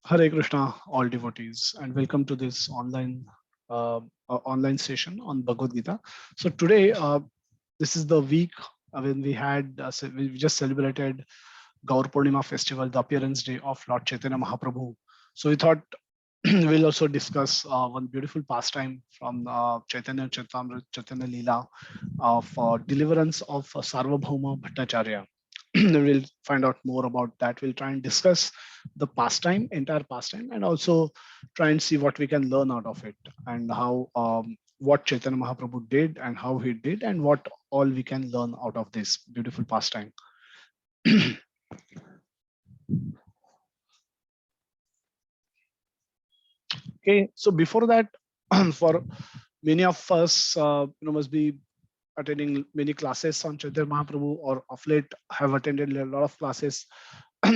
Hare Krishna, all devotees, and welcome to this online session on Bhagavad Gita. So today, this is the week when we just celebrated Gaur Purnima festival, the appearance day of Lord Chaitanya Mahaprabhu. So we thought we'll also discuss one beautiful pastime from Chaitanya Charitamrita, Chaitanya Leela of deliverance of Sarvabhauma Bhattacharya. We'll find out more about that. We'll try and discuss the pastime, entire pastime, and also try and see what we can learn out of it and how what Chaitanya Mahaprabhu did and how he did and what all we can learn out of this beautiful pastime. Okay, so before that, for many of us, must be attending many classes on Chaitanya Mahaprabhu, or of late have attended a lot of classes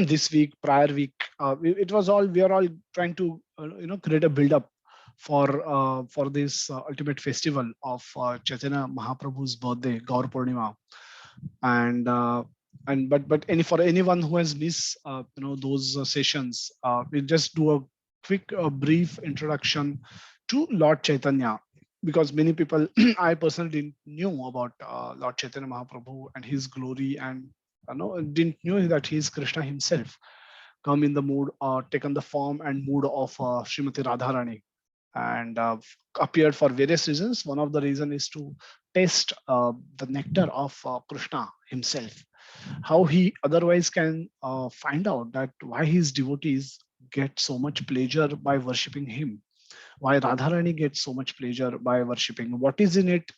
this week, prior week. It was all we are all trying to create a build up for this ultimate festival of Chaitanya Mahaprabhu's birthday, Gaur Purnima, and but any for anyone who has missed those sessions, we'll just do a quick brief introduction to Lord Chaitanya, because many people I personally didn't knew about Lord Chaitanya Mahaprabhu and his glory, and didn't know that he is Krishna himself come in the mood or taken the form and mood of Srimati Radharani, and appeared for various reasons. One of the reason is to taste the nectar of Krishna himself, how he otherwise can find out that why his devotees get so much pleasure by worshipping him, why Radharani gets so much pleasure by worshipping, what is in it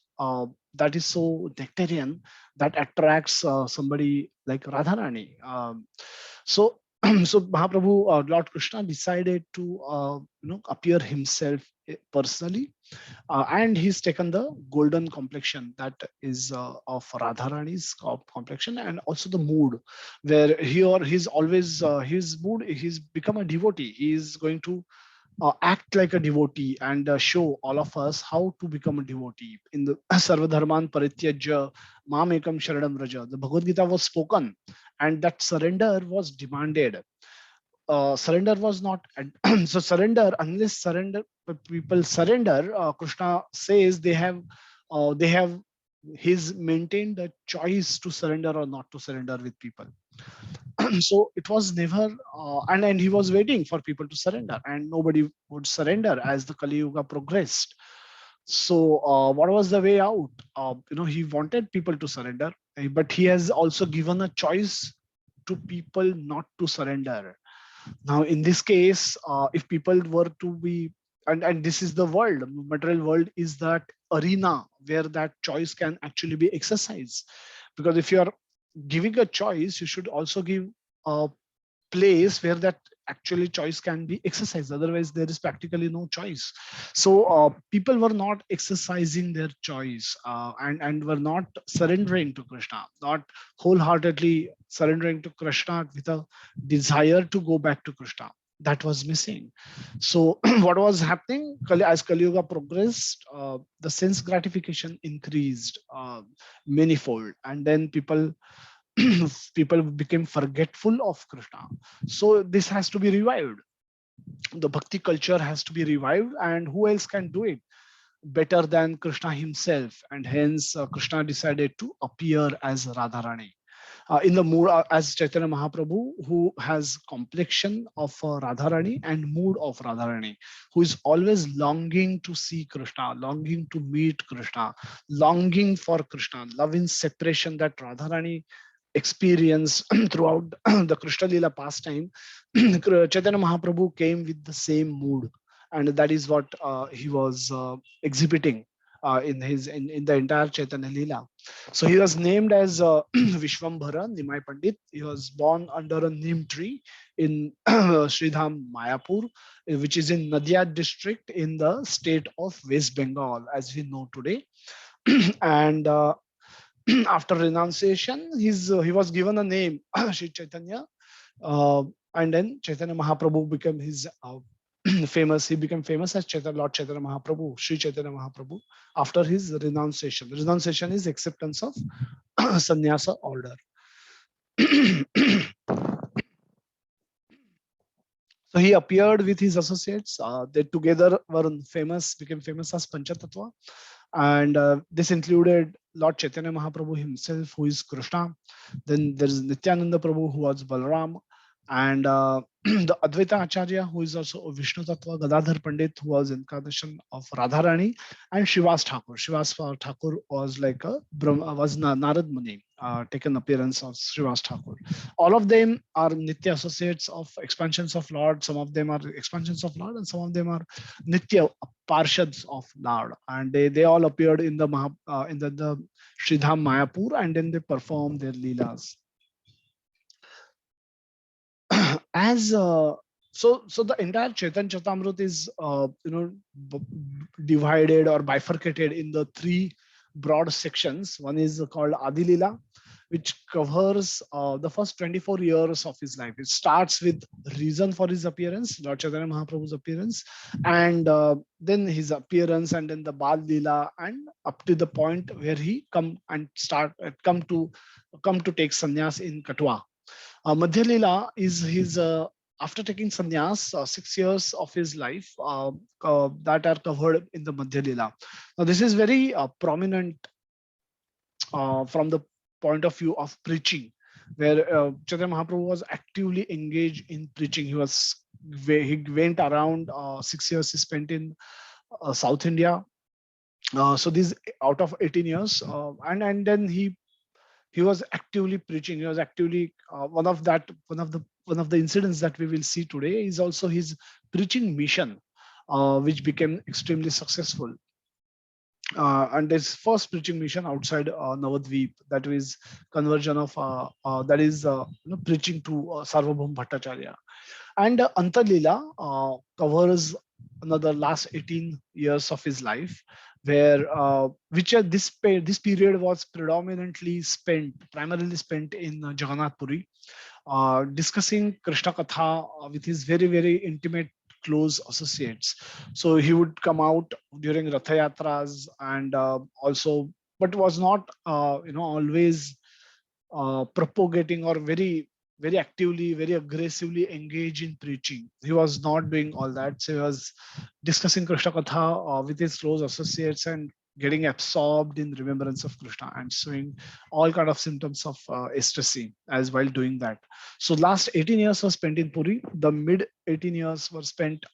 that is so nectarian that attracts somebody like Radharani. So so Mahaprabhu, Lord Krishna decided to appear himself personally, and he's taken the golden complexion that is of Radharani's complexion, and also the mood where he or he's always his mood, he's become a devotee. He is going to act like a devotee and show all of us how to become a devotee. In the Sarvadharman Parityajya Mam Ekam Sharanam Raja, the Bhagavad Gita was spoken, and that surrender was demanded. Surrender was not so surrender, unless surrender people surrender, Krishna says they have he's maintained the choice to surrender or not to surrender with people. So it was never and he was waiting for people to surrender, and nobody would surrender as the Kali Yuga progressed. So what was the way out? He wanted people to surrender, but he has also given a choice to people not to surrender. Now in this case, if people were to be, and this is the world, material world is that arena where that choice can actually be exercised, because if you are giving a choice, you should also give a place where that actually choice can be exercised. Otherwise there is practically no choice. So people were not exercising their choice, and were not surrendering to Krishna, not wholeheartedly surrendering to Krishna with a desire to go back to Krishna. That was missing. So what was happening as Kali Yuga progressed, the sense gratification increased manifold, and then people people became forgetful of Krishna. So this has to be revived. The bhakti culture has to be revived, and who else can do it better than Krishna himself? And hence Krishna decided to appear as Radharani. In the mood as Chaitanya Mahaprabhu, who has complexion of Radharani and mood of Radharani, who is always longing to see Krishna, longing to meet Krishna, longing for Krishna, love in separation that Radharani experienced throughout the Krishna Lila pastime. Chaitanya Mahaprabhu came with the same mood, and that is what he was exhibiting in the entire Chaitanya Lila. So he was named as Vishwambhara Nimai Pandit. He was born under a neem tree in Sridham, Mayapur, which is in Nadia district in the state of West Bengal, as we know today. And after renunciation, he was given a name, Sri Chaitanya, uh, and then Chaitanya Mahaprabhu became his famous. He became famous as Lord Chaitanya Mahaprabhu, Sri Chaitanya Mahaprabhu, after his renunciation. Renunciation is acceptance of sannyasa order. So he appeared with his associates. They together were famous, became famous as Panchatattva. And this included Lord Chaitanya Mahaprabhu himself, who is Krishna. Then there is Nityananda Prabhu, who was Balram. And the Advaita Acharya, who is also a Vishnu Tattva, Gadadhar Pandit, who was incarnation of Radharani, and Shivas Thakur. Shivas Thakur was like a Narad Muni, taken appearance of Shivas Thakur. All of them are Nitya associates of expansions of Lord. Some of them are expansions of Lord, and some of them are Nitya Parshads of Lord. And they all appeared in the the Sridham Mayapur, and then they performed their leelas. As so the entire Chaitanya Charitamrita is divided or bifurcated in the three broad sections. One is called Adi Lila, which covers the first 24 years of his life. It starts with reason for his appearance, Lord Chaitanya Mahaprabhu's appearance, and then his appearance, and then the Bal Lila, and up to the point where he come to take sannyas in Katwa. Madhya Lila is his after taking sannyas, 6 years of his life that are covered in the Madhya Lila. Now this is very prominent from the point of view of preaching, where Chaitanya Mahaprabhu was actively engaged in preaching. He went around 6 years he spent in South India. So these out of 18 years, and then he was actively preaching. He was actively one of the incidents that we will see today is also his preaching mission, which became extremely successful. And his first preaching mission outside Navadvip, that is conversion of preaching to Sarvabhauma Bhattacharya. And Antalila covers another last 18 years of his life, where this period was primarily spent in Jagannath Puri, discussing Krishna Katha with his very, very intimate, close associates. So he would come out during Ratha Yatras, and also, but was not always propagating or very actively, very aggressively engaged in preaching. He was not doing all that. So he was discussing Krishna Katha with his close associates and getting absorbed in remembrance of Krishna and showing all kind of symptoms of ecstasy as while doing that. So last 18 years was spent in Puri. The mid 18 years were spent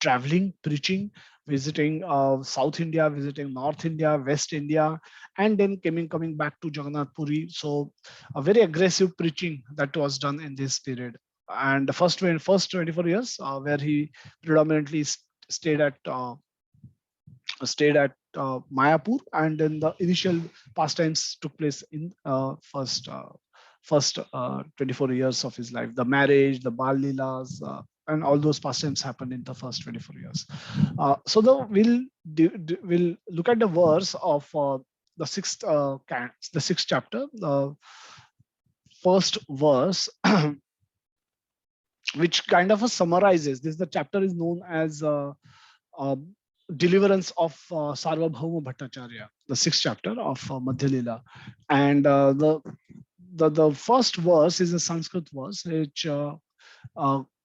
traveling, preaching, visiting South India, visiting North India, West India, and then coming back to Jagannath Puri. So a very aggressive preaching that was done in this period. And the first 24 years, where he predominantly stayed at Mayapur, and then the initial pastimes took place in first 24 years of his life. The marriage, the Bal Leelas, and all those pastimes happened in the first 24 years. So we'll look at the verse of the sixth chapter, the first verse, which kind of summarizes this. The chapter is known as deliverance of Sarvabhauma Bhattacharya, the sixth chapter of Madhya Lila. And the first verse is a Sanskrit verse, which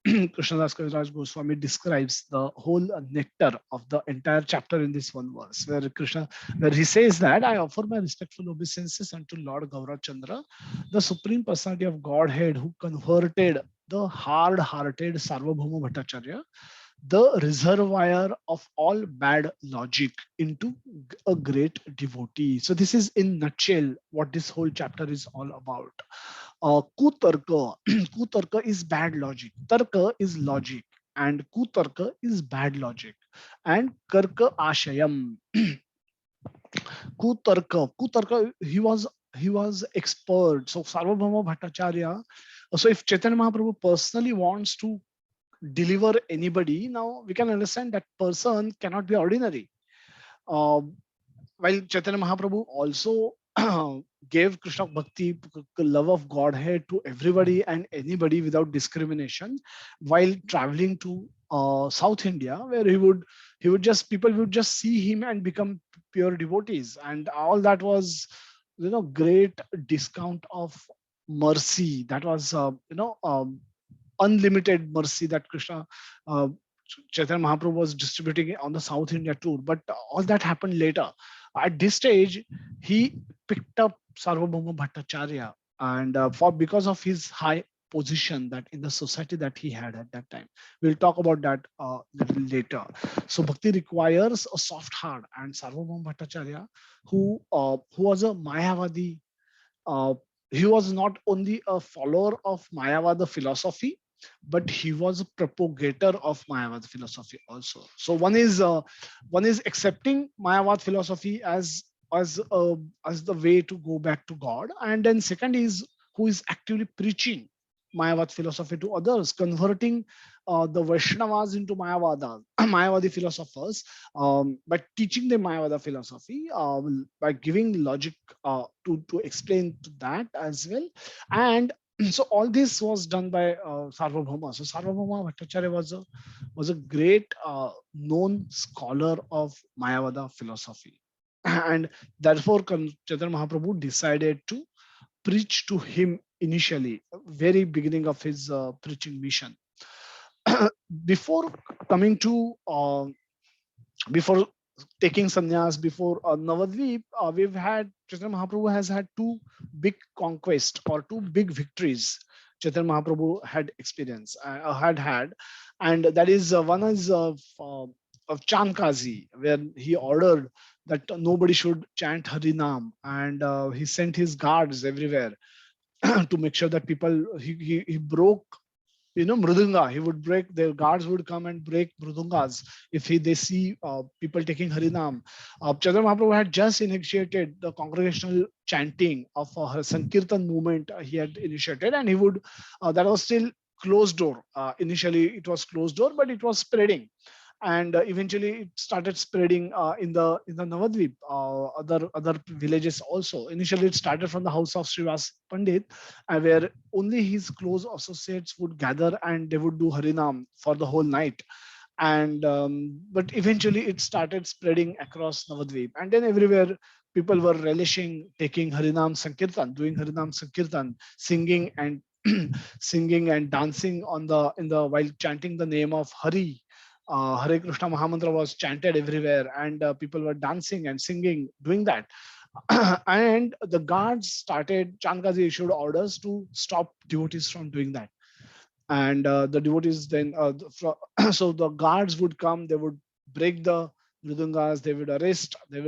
Krishnadas Kaviraj Goswami describes the whole nectar of the entire chapter in this one verse, where he says that I offer my respectful obeisances unto Lord Gaurachandra, the Supreme Personality of Godhead, who converted the hard-hearted Sarvabhauma Bhattacharya, the reservoir of all bad logic, into a great devotee. So this is in nutshell what this whole chapter is all about. Kutarka, kutarka is bad logic. Tarka is logic, and kutarka is bad logic. And karka ashayam. Kutarka, he was expert. So Sarvabhauma Bhattacharya. So if Chaitanya Mahaprabhu personally wants to deliver anybody, now we can understand that person cannot be ordinary. While Chaitanya Mahaprabhu also gave Krishna Bhakti, love of Godhead, to everybody and anybody without discrimination, while traveling to South India, where people would just see him and become pure devotees, and all that was great discount of mercy. That was unlimited mercy that Krishna, uh, Chaitanya Mahaprabhu was distributing on the South India tour. But all that happened later. At this stage, he picked up Sarvabhauma Bhattacharya, and for because of his high position that in the society that he had at that time. We'll talk about that little later. So bhakti requires a soft heart, and Sarvabhauma Bhattacharya, who was a Mayavadi, uh, he was not only a follower of Mayavada philosophy, but he was a propagator of Mayavada philosophy also. So one is accepting Mayavad philosophy as the way to go back to God, and then second is who is actively preaching Mayavad philosophy to others, converting the Vaishnavas into Mayavada, Mayavadi philosophers, by teaching them Mayavada philosophy, by giving logic to explain to that as well. And so all this was done by Sarvabhauma. So Sarvabhauma Bhattacharya was a great known scholar of Mayavada philosophy, and therefore Chaitanya Mahaprabhu decided to preach to him initially, very beginning of his preaching mission. Before coming to before taking sannyas, before Navadvip, we've had Chaitanya Mahaprabhu has had two big conquests or two big victories. Chaitanya Mahaprabhu had experienced, had, and that is one is of Chankazi, where he ordered that nobody should chant Harinam, and he sent his guards everywhere to make sure that people he broke, mridunga. He would break, their guards would come and break mridungas if they see people taking harinam. Chaitanya Mahaprabhu had just initiated the congregational chanting of sankirtan movement. He had initiated, and he would that was still closed door. Initially it was closed door, but it was spreading, and eventually it started spreading in the Navadvip, other villages also. Initially, it started from the house of Srivas Pandit, where only his close associates would gather and they would do Harinam for the whole night. And but eventually, it started spreading across Navadvip, and then everywhere people were relishing taking Harinam Sankirtan, doing Harinam Sankirtan, singing and singing and dancing on the in the while chanting the name of Hari. Hare Krishna Mahamantra was chanted everywhere, and people were dancing and singing, doing that. And the guards started, Chankazi issued orders to stop devotees from doing that. And the devotees then, so the guards would come, they would break the mridungas, they would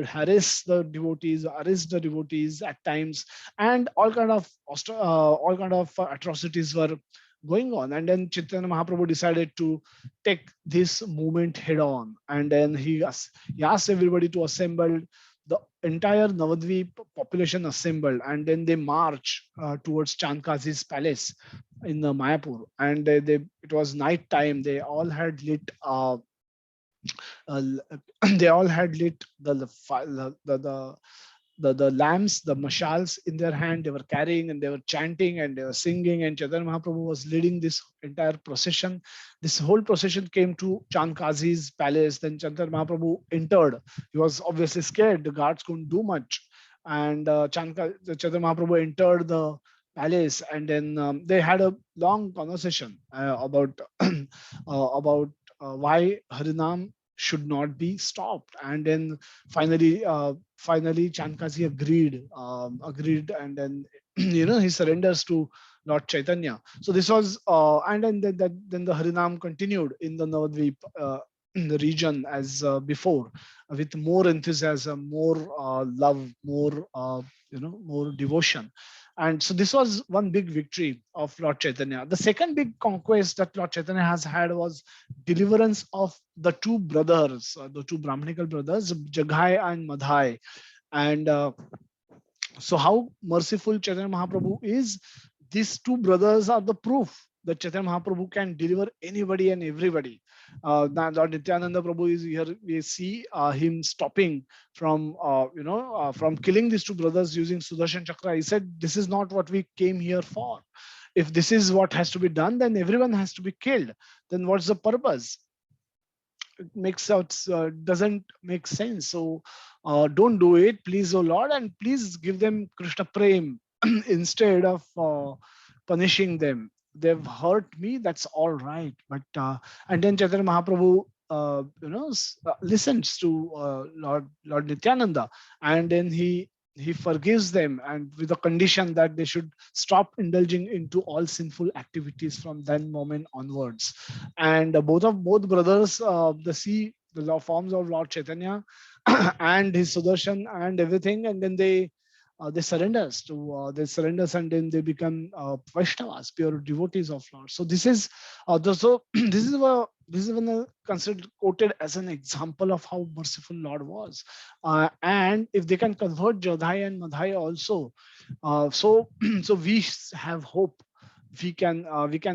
harass the devotees, arrest the devotees at times, and all kind of atrocities were going on. And then Chaitanya Mahaprabhu decided to take this movement head on, and then he asked everybody to assemble. The entire Navadvip population assembled, and then they march towards Chandkazi's palace in Mayapur. And it was night time. They all had lit uh, they all had lit the lamps, the mashals in their hand. They were carrying and they were chanting and they were singing. And Chaitanya Mahaprabhu was leading this entire procession. This whole procession came to Chandkazi's palace. Then Chaitanya Mahaprabhu entered. He was obviously scared. The guards couldn't do much. And Chaitanya Mahaprabhu entered the palace, and then they had a long conversation about why Harinam should not be stopped. And then finally Chankazi agreed, and then he surrenders to Lord Chaitanya. So this was, and then the Harinam continued in the Navadvip, in the region as before, with more enthusiasm, more love, more more devotion. And so this was one big victory of Lord Chaitanya. The second big conquest that Lord Chaitanya has had was deliverance of the two brothers, the two Brahmanical brothers, Jaghai and Madhai. And so how merciful Chaitanya Mahaprabhu is, these two brothers are the proof that Chaitanya Mahaprabhu can deliver anybody and everybody. Now Lord Nityananda Prabhu is here. We see him stopping from from killing these two brothers using Sudarshan Chakra. He said, "This is not what we came here for. If this is what has to be done, then everyone has to be killed. Then what's the purpose? It makes out doesn't make sense. So don't do it, please, oh Lord, and please give them Krishna Prem instead of punishing them." they've hurt me, that's all right. But and then Chaitanya Mahaprabhu listens to Lord Nityananda, and then he forgives them, and with the condition that they should stop indulging into all sinful activities from then moment onwards. And both brothers, the see the forms of Lord Chaitanya and his Sudarshan and everything, and then they surrenders, and then they become Vaishnavas, pure devotees of Lord. So this is this is when considered quoted as an example of how merciful Lord was. And if they can convert Jodhai and Madhai also, so so have hope. We can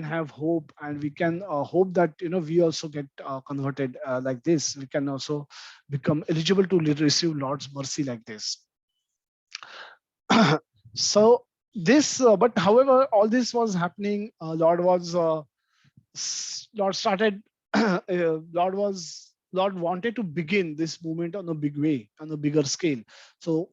have hope, and we can hope that we also get converted like this. We can also become eligible to receive Lord's mercy like this. So this but however all this was happening, Lord started Lord wanted to begin this movement on a big way, on a bigger scale. So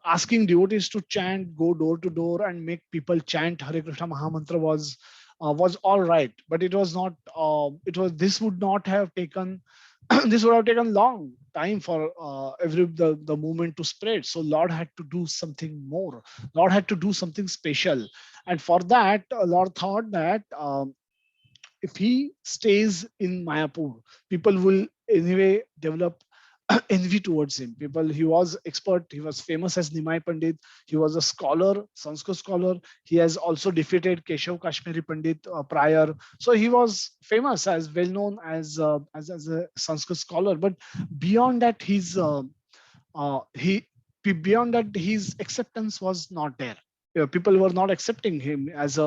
asking devotees to chant, go door to door and make people chant Hare Krishna Mahamantra was all right, but it was not it was this would not have taken this would have taken long time for the movement to spread. So Lord had to do something more. Lord had to do something special, and for that, Lord thought that if he stays in Mayapur, people will anyway develop envy towards him. People, he was expert, he was famous as Nimai Pandit, he was a scholar, Sanskrit scholar. He has also defeated Keshav Kashmiri Pandit prior. So he was famous, as well known as a Sanskrit scholar. But beyond that, he beyond that his acceptance was not there. People were not accepting him as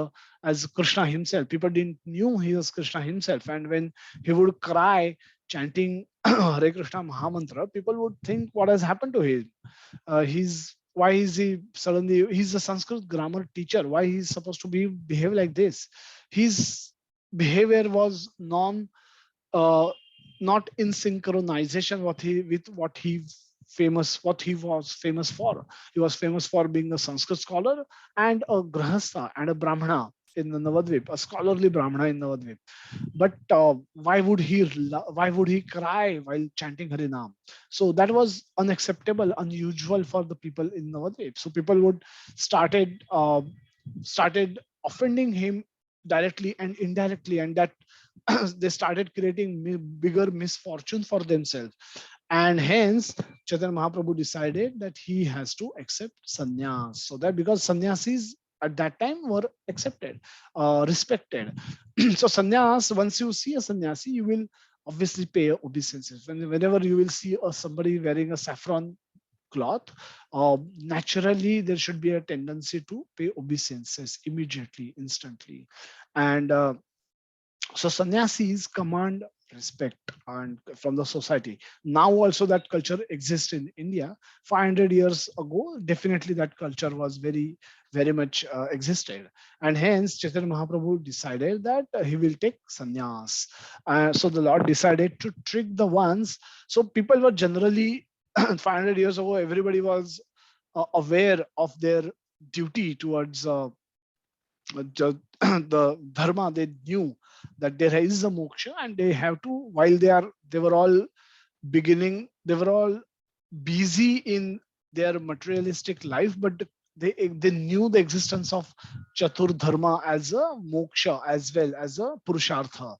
Krishna himself. People didn't knew he was Krishna himself, and when he would cry chanting Hare Krishna Mahamantra, people would think what has happened to him. He's Why is he suddenly, he's a Sanskrit grammar teacher, why he's supposed to be behave like this? His behavior was uh, not in synchronization what he was famous for. He was famous for being a Sanskrit scholar and a grahastha and a brahmana in the Navadvip, a scholarly brahmana in Navadvip. But why would he cry while chanting Harinam? So that was unacceptable, unusual for the people in Navadvip. So people would started offending him directly and indirectly, and that they started creating bigger misfortune for themselves. And hence Chaitanya Mahaprabhu decided that he has to accept sannyas, so that because sannyasis at that time were accepted, respected. So sannyas, once you see a sannyasi, you will obviously pay obeisances. Whenever you will see somebody wearing a saffron cloth, naturally there should be a tendency to pay obeisances immediately, instantly. And so sannyasis command respect and from the society. Now also that culture exists in India. 500 years ago, definitely that culture was very much existed. And hence Chaitanya Mahaprabhu decided that he will take sannyas. So the Lord decided to trick the ones. So people were generally 500 years ago, everybody was aware of their duty towards the dharma. They knew that there is a moksha, and they have to, while they were all they were all busy in their materialistic life, but they knew the existence of chatur dharma as a moksha as well as a purushartha.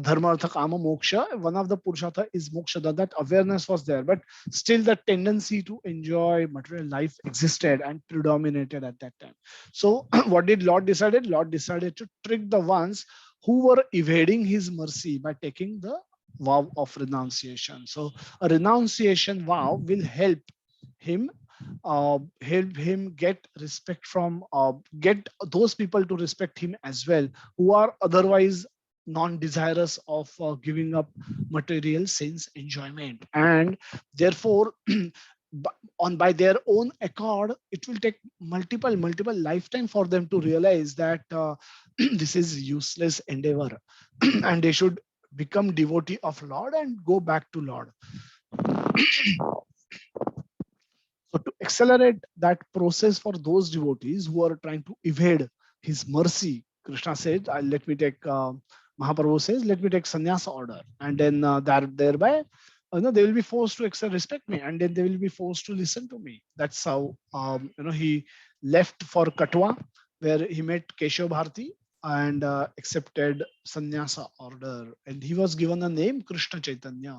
Dharma artha kama moksha, one of the purushartha is moksha. That awareness was there, but still the tendency to enjoy material life existed and predominated at that time. So what did Lord decided? Lord decided to trick the ones who were evading his mercy by taking the vow of renunciation. So a renunciation vow will help him get respect from get those people to respect him as well, who are otherwise non-desirous of giving up material sense enjoyment. And therefore by their own accord, it will take multiple lifetime for them to realize that this is useless endeavor and they should become devotee of Lord and go back to Lord. So to accelerate that process for those devotees who are trying to evade his mercy, Krishna said, "Let me take." Mahaprabhu says, "Let me take sannyasa order," and then thereby, they will be forced to respect me, and then they will be forced to listen to me. That's how he left for Katwa, where he met Keshav Bharati and accepted sannyasa order, and he was given a name Krishna Chaitanya.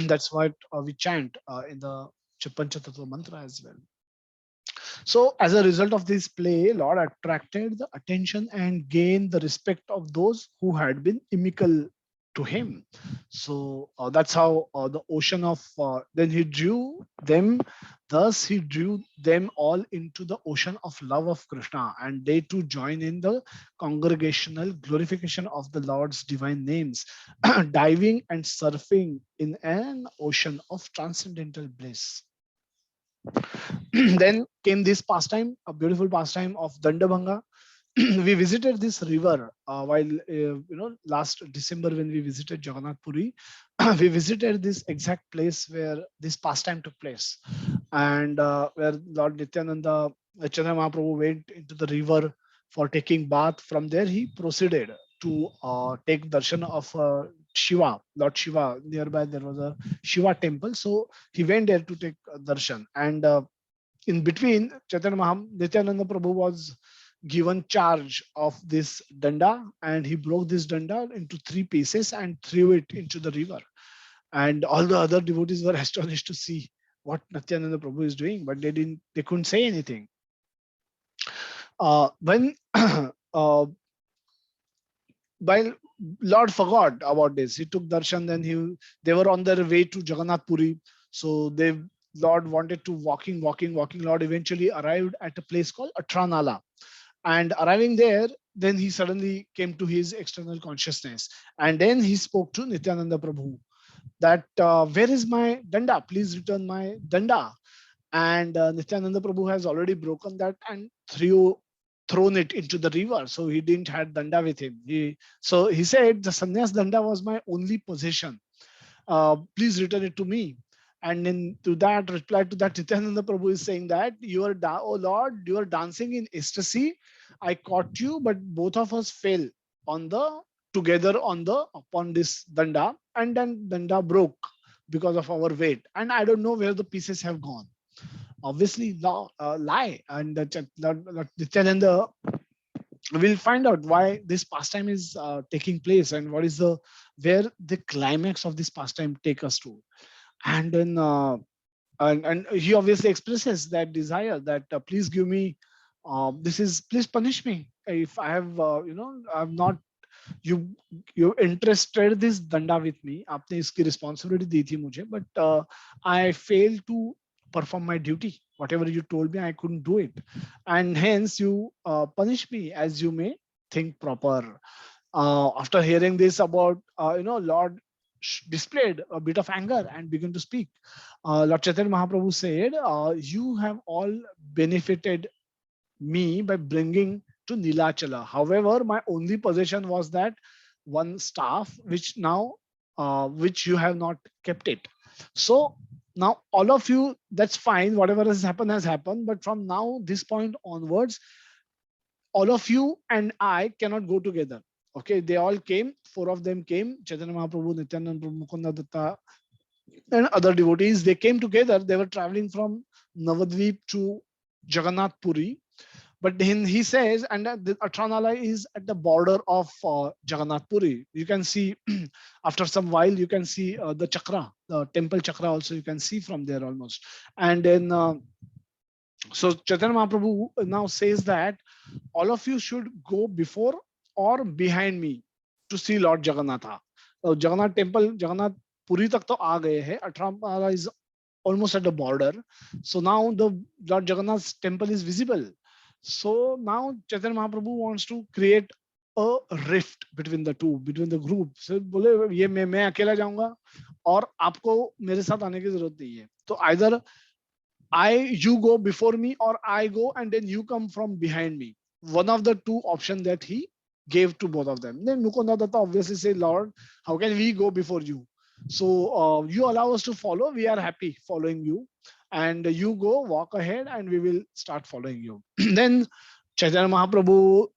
That's what we chant in the Panchatattva mantra as well. So, as a result of this play, Lord attracted the attention and gained the respect of those who had been inimical to him. So that's how the ocean of then he drew them. Thus, he drew them all into the ocean of love of Krishna, and they too join in the congregational glorification of the Lord's divine names, diving and surfing in an ocean of transcendental bliss. Then came this pastime, a beautiful pastime of Dandavanga. We visited this river while last December when we visited Jagannath Puri. We visited this exact place where this pastime took place, and where Lord Nityananda, Chaitanya Mahaprabhu went into the river for taking bath. From there, he proceeded to take darshan of Shiva, Lord Shiva. Nearby there was a Shiva temple, so he went there to take darshan. And in between, Nityananda Prabhu was given charge of this danda, and he broke this danda into three pieces and threw it into the river. And all the other devotees were astonished to see what Nityananda Prabhu is doing, but they couldn't say anything. When while Lord forgot about this, he took darshan. Then they were on their way to Jagannath Puri. So Lord wanted to walking. Lord eventually arrived at a place called Atranala. And arriving there, then he suddenly came to his external consciousness. And then he spoke to Nityananda Prabhu that, where is my danda? Please return my danda. And Nityananda Prabhu has already broken that and thrown it into the river. So he didn't have danda with him. So he said, the sannyas danda was my only possession. Please return it to me. And then to that, reply to that, Nityananda Prabhu is saying that, oh Lord, you are dancing in ecstasy. I caught you, but both of us fell together upon this danda, and then danda broke because of our weight. And I don't know where the pieces have gone. Obviously, lie. And Nityananda will find out why this pastime is taking place, and where the climax of this pastime take us to. And then and he obviously expresses that desire that, please give me please punish me if I have I'm not you interested this danda with me. आपने इसकी responsibility दी थी मुझे, but I failed to perform my duty. Whatever you told me, I couldn't do it, and hence you punish me as you may think proper. After hearing this about Lord displayed a bit of anger and began to speak. Lord Chaitanya Mahaprabhu said, you have all benefited me by bringing to Nilachala. However, my only possession was that one staff, which you have not kept it. So now all of you, that's fine. Whatever has happened. But from now, this point onwards, all of you and I cannot go together. Okay, they all came. 4 of them came. Chaitanya Mahaprabhu, Nityananda Prabhu, Mukunda Datta, and other devotees. They came together. They were traveling from Navadvip to Jagannath Puri. But then he says, and the Atranala is at the border of Jagannath Puri. You can see, after some while, you can see the chakra, the temple chakra also you can see from there almost. And then, so Chaitanya Mahaprabhu now says that all of you should go before or behind me to see Lord Jagannatha. Jagannath temple, Jagannath Puri tak to aa gaye hai. Atranala is almost at the border. So now the Lord Jagannath's temple is visible. So now Chaitanya Mahaprabhu wants to create a rift between the two, between the group. So बोले ये मैं अकेला जाऊंगा और आपको मेरे साथ आने की जरूरत नहीं है. So either you go before me, or I go and then you come from behind me. One of the two options that he gave to both of them. Then Mukunda Datta obviously say, Lord, how can we go before you? So you allow us to follow. We are happy following you. And you go, walk ahead, and we will start following you. Then Chaitanya Mahaprabhu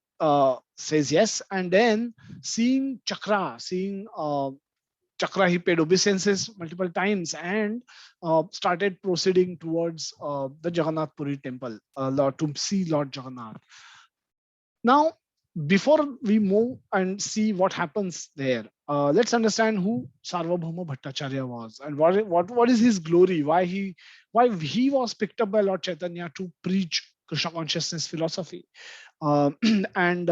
says yes, and then seeing Chakra, he paid obeisances multiple times and started proceeding towards the Jagannath Puri temple to see Lord Jagannath. Now, before we move and see what happens there, let's understand who Sarvabhauma Bhattacharya was and what is his glory, why he was picked up by Lord Chaitanya to preach Krishna consciousness philosophy. Uh, and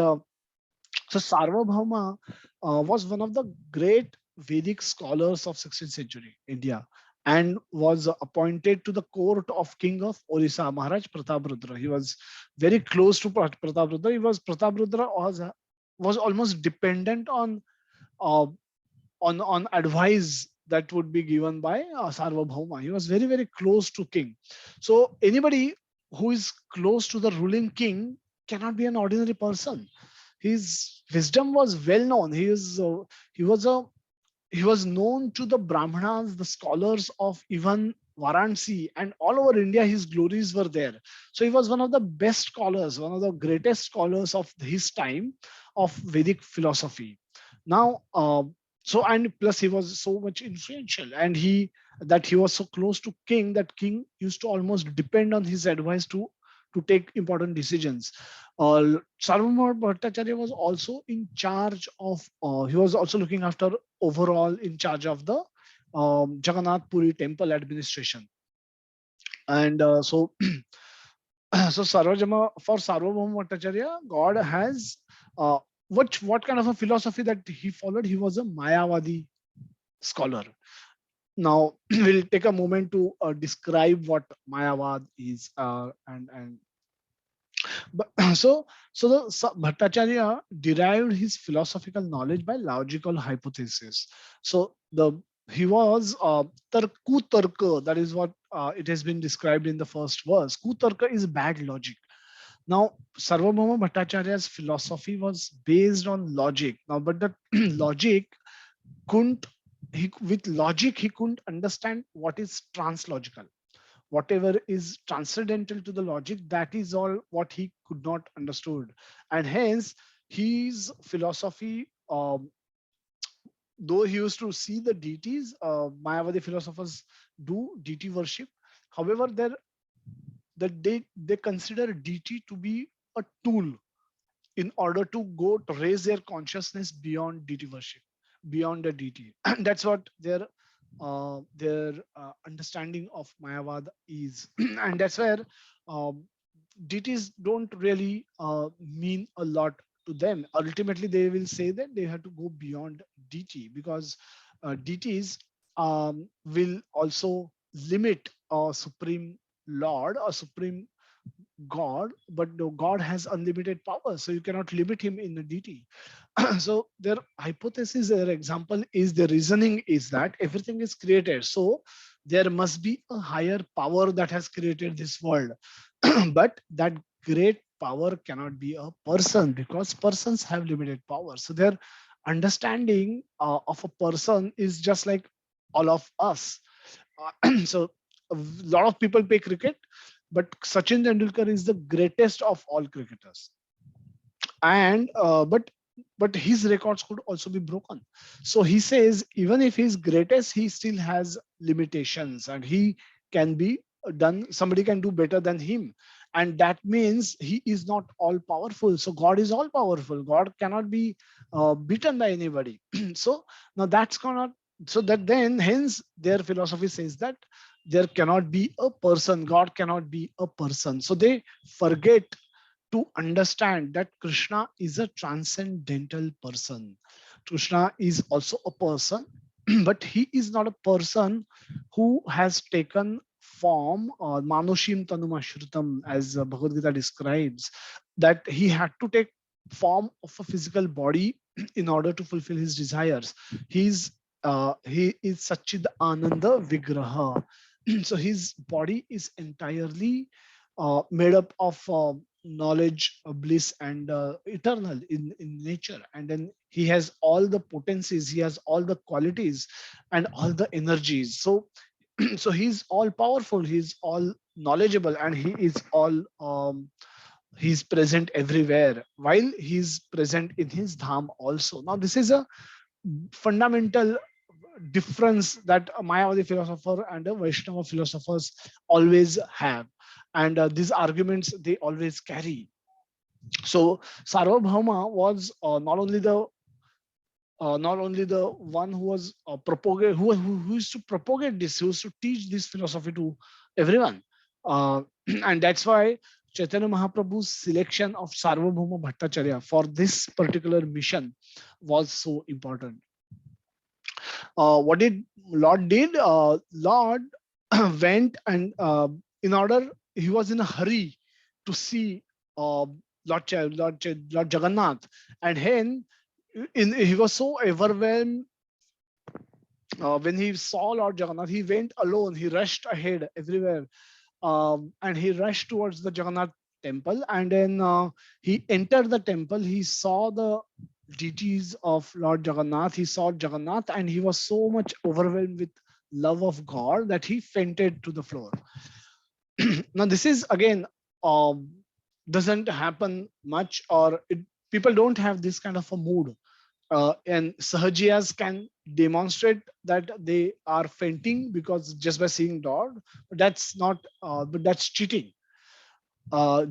So Sarvabhauma was one of the great Vedic scholars of 16th century India and was appointed to the court of King of Orissa, Maharaj Prataprudra. He was very close to Prataprudra. Prataprudra was almost dependent uh, on advice that would be given by Sarvabhauma. He was very, very close to king. So anybody who is close to the ruling king cannot be an ordinary person. His wisdom was well known. He was a he was known to the Brahmanas, the scholars of even Varanasi and all over India. His glories were there. So he was one of the best scholars, one of the greatest scholars of his time of Vedic philosophy. Now, and plus he was so much influential, and he was so close to king that king used to almost depend on his advice to take important decisions. Sarvabhauma Bhattacharya was also in charge of, he was also looking after overall in charge of the Jagannath Puri temple administration. And so for Sarvabhauma Bhattacharya, God has, what kind of a philosophy that he followed? He was a Mayavadi scholar. Now we'll take a moment to describe what Mayavad is, and but Bhattacharya derived his philosophical knowledge by logical hypothesis. So the he was kutarka. That is what it has been described in the first verse. Kutarka is bad logic. Now, Sarvabhauma Bhattacharya's philosophy was based on logic. Now, but the logic couldn't with logic he couldn't understand what is translogical. Whatever is transcendental to the logic, that is all what he could not understood, and hence his philosophy, though he used to see the deities, Mayavadi philosophers do deity worship. However, they consider deity to be a tool in order to go to raise their consciousness beyond deity worship, beyond the deity. And that's what their understanding of Mayavad is. And that's where um, deities don't really mean a lot to them. Ultimately, they will say that they have to go beyond deity, because deities will also limit a supreme Lord, a supreme God, but no, God has unlimited power, so you cannot limit him in a deity. So their hypothesis, their example is, the reasoning is that everything is created, so there must be a higher power that has created this world. But that great power cannot be a person, because persons have limited power. So their understanding of a person is just like all of us. So a lot of people play cricket, but Sachin Tendulkar is the greatest of all cricketers. And but his records could also be broken. So he says even if he's greatest, he still has limitations, and he can be done. Somebody can do better than him, and that means he is not all powerful. So God is all powerful. God cannot be beaten by anybody. So now that's cannot. So that then hence their philosophy says that there cannot be a person. God cannot be a person. So they forget to understand that Krishna is a transcendental person. Krishna is also a person, but he is not a person who has taken form, Manushim Tanuma Shrutam, as Bhagavad Gita describes, that he had to take form of a physical body in order to fulfill his desires. He is Sachid Ananda Vigraha. So his body is entirely made up of knowledge, bliss, and eternal in nature. And then he has all the potencies, he has all the qualities and all the energies. So so he's all powerful, he's all knowledgeable, and he is all He's present everywhere while he's present in his dham also. Now this is a fundamental difference that a Mayavadi philosopher and a Vaishnava philosophers always have, and these arguments they always carry. So Sarvabhauma was not only the one who was propagate who used to propagate this, who used to teach this philosophy to everyone, and that's why Chaitanya Mahaprabhu's selection of Sarvabhauma Bhattacharya for this particular mission was so important. What did Lord did? Lord went and in order he was in a hurry to see uh, Lord Jagannath, and hence he was so overwhelmed when he saw Lord Jagannath. He went alone. He rushed ahead everywhere, and he rushed towards the Jagannath temple. And then he entered the temple. He saw the deities of Lord Jagannath. He saw Jagannath, and he was so much overwhelmed with love of God that he fainted to the floor. Now, this is again doesn't happen much, or people don't have this kind of a mood. And Sahajiyas can demonstrate that they are fainting because just by seeing Lord, but that's not, but that's cheating.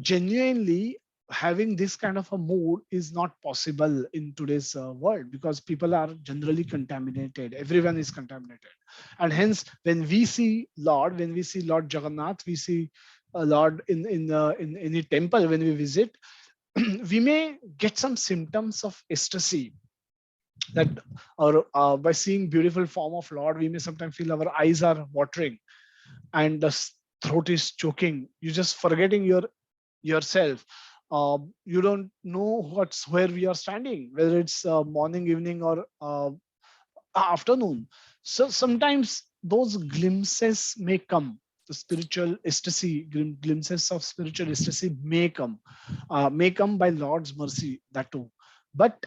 Genuinely having this kind of a mood is not possible in today's world, because people are generally contaminated. Everyone is contaminated, and hence when we see Lord, when we see Lord Jagannath, we see a Lord in any temple when we visit, we may get some symptoms of ecstasy, that, or by seeing beautiful form of Lord, we may sometimes feel our eyes are watering and the throat is choking. You're just forgetting yourself. You don't know what's where we are standing, whether it's morning, evening, or afternoon. So sometimes those glimpses may come. The spiritual ecstasy, glimpses of spiritual ecstasy may come by Lord's mercy, that too. But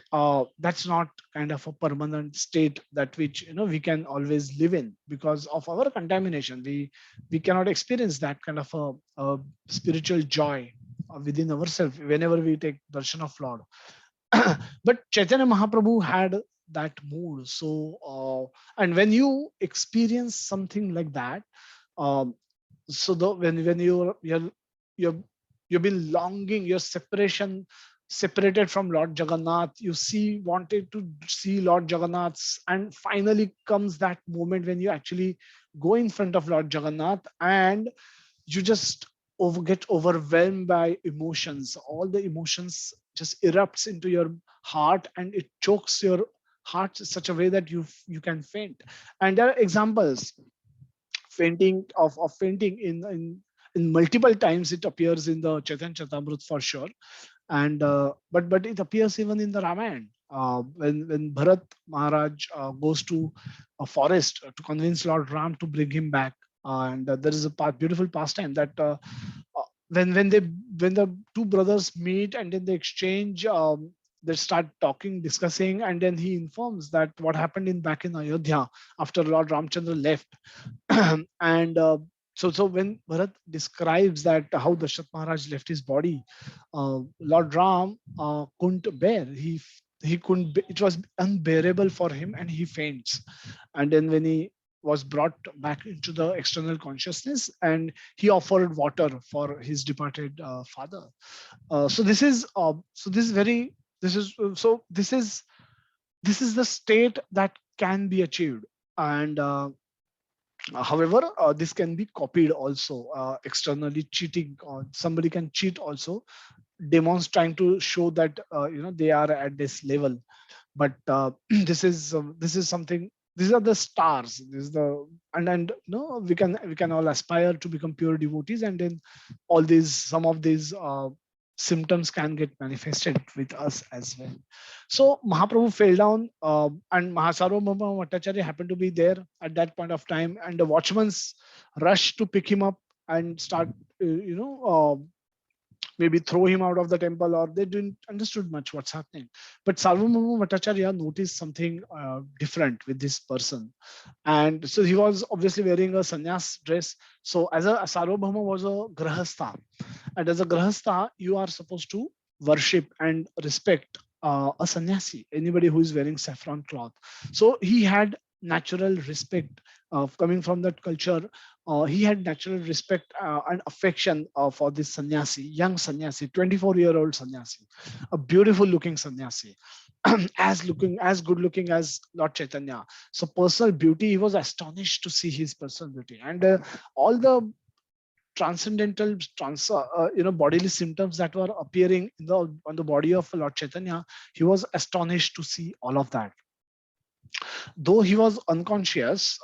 that's not kind of a permanent state that which we can always live in, because of our contamination. We cannot experience that kind of a spiritual joy within ourselves whenever we take darshan of Lord. But Chaitanya Mahaprabhu had that mood. So, and when you experience something like that, um, so when you're you've been longing, your separated from Lord Jagannath, you see wanted to see Lord Jagannath's, and finally comes that moment when you actually go in front of Lord Jagannath, and you just get overwhelmed by emotions. All the emotions just erupts into your heart, and it chokes your heart in such a way that you can faint. And there are examples fainting of fainting in multiple times. It appears in the Chaitanya Charitamrita for sure, and but it appears even in the Ramayana, when Bharat Maharaj goes to a forest to convince Lord Ram to bring him back. And there is a beautiful pastime that when the two brothers meet, and then they exchange, they start talking, discussing, and then he informs that what happened in back in Ayodhya after Lord Ramchandra left. And so when Bharat describes that how Dashrath Maharaj left his body, Lord Ram couldn't bear. He couldn't. It was unbearable for him, and he faints. And then when he was brought back into the external consciousness, and he offered water for his departed father. So this is so this is very this is so this is the state that can be achieved. And however, this can be copied also externally. Cheating, somebody can cheat also, trying to show that they are at this level. But this is something. These are the stars. This is the and no, we can all aspire to become pure devotees, and then all these some of these symptoms can get manifested with us as well. So Mahaprabhu fell down, and Sarvabhauma Bhattacharya happened to be there at that point of time, and the watchmen's rushed to pick him up and start, maybe throw him out of the temple, or they didn't understood much what's happening. But Sarvabhauma Bhattacharya noticed something different with this person. And so he was obviously wearing a sannyas dress. So as a Sarvabhauma was a grahastha, and as a grahastha, you are supposed to worship and respect a sannyasi, anybody who is wearing saffron cloth. So he had natural respect coming from that culture. He had natural respect and affection for this sannyasi, young sannyasi, 24-year-old sannyasi, a beautiful looking sannyasi, as good looking as Lord Chaitanya. So personal beauty, he was astonished to see his personal beauty, and all the transcendental bodily symptoms that were appearing in the on the body of Lord Chaitanya. He was astonished to see all of that. Though he was unconscious,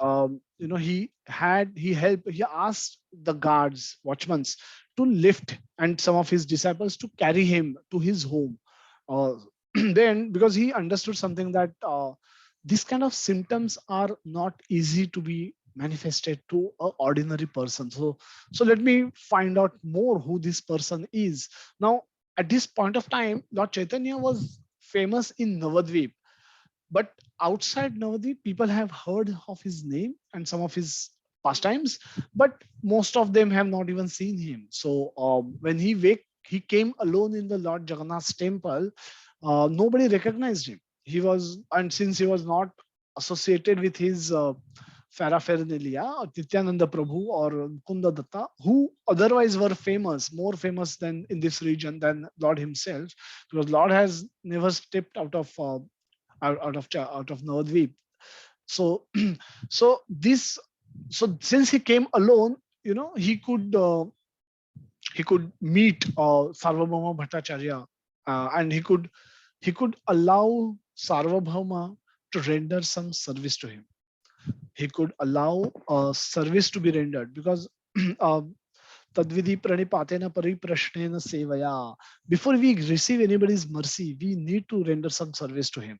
he asked the guards, watchmen, to lift, and some of his disciples to carry him to his home. uh, then, because he understood something, that these kind of symptoms are not easy to be manifested to an ordinary person. So let me find out more who this person is. Now, at this point of time, Lord Chaitanya was famous in Navadvip, but outside Navadvip, people have heard of his name and some of his pastimes, but most of them have not even seen him. So when he came alone in the Lord Jagannath's temple. Nobody recognized him. And since he was not associated with his paraphernalia, or Nityananda Prabhu or Kunda Datta, who otherwise were famous, more famous than in this region than Lord himself, because Lord has never stepped out of Navadvip. So so this so since he came alone, he could meet Sarvabhauma Bhattacharya, and he could allow Sarvabhauma to render some service to him. He could allow service to be rendered, because uh, Tadvidi pranipatena pariprashnena sevaya. Before we receive anybody's mercy, we need to render some service to him.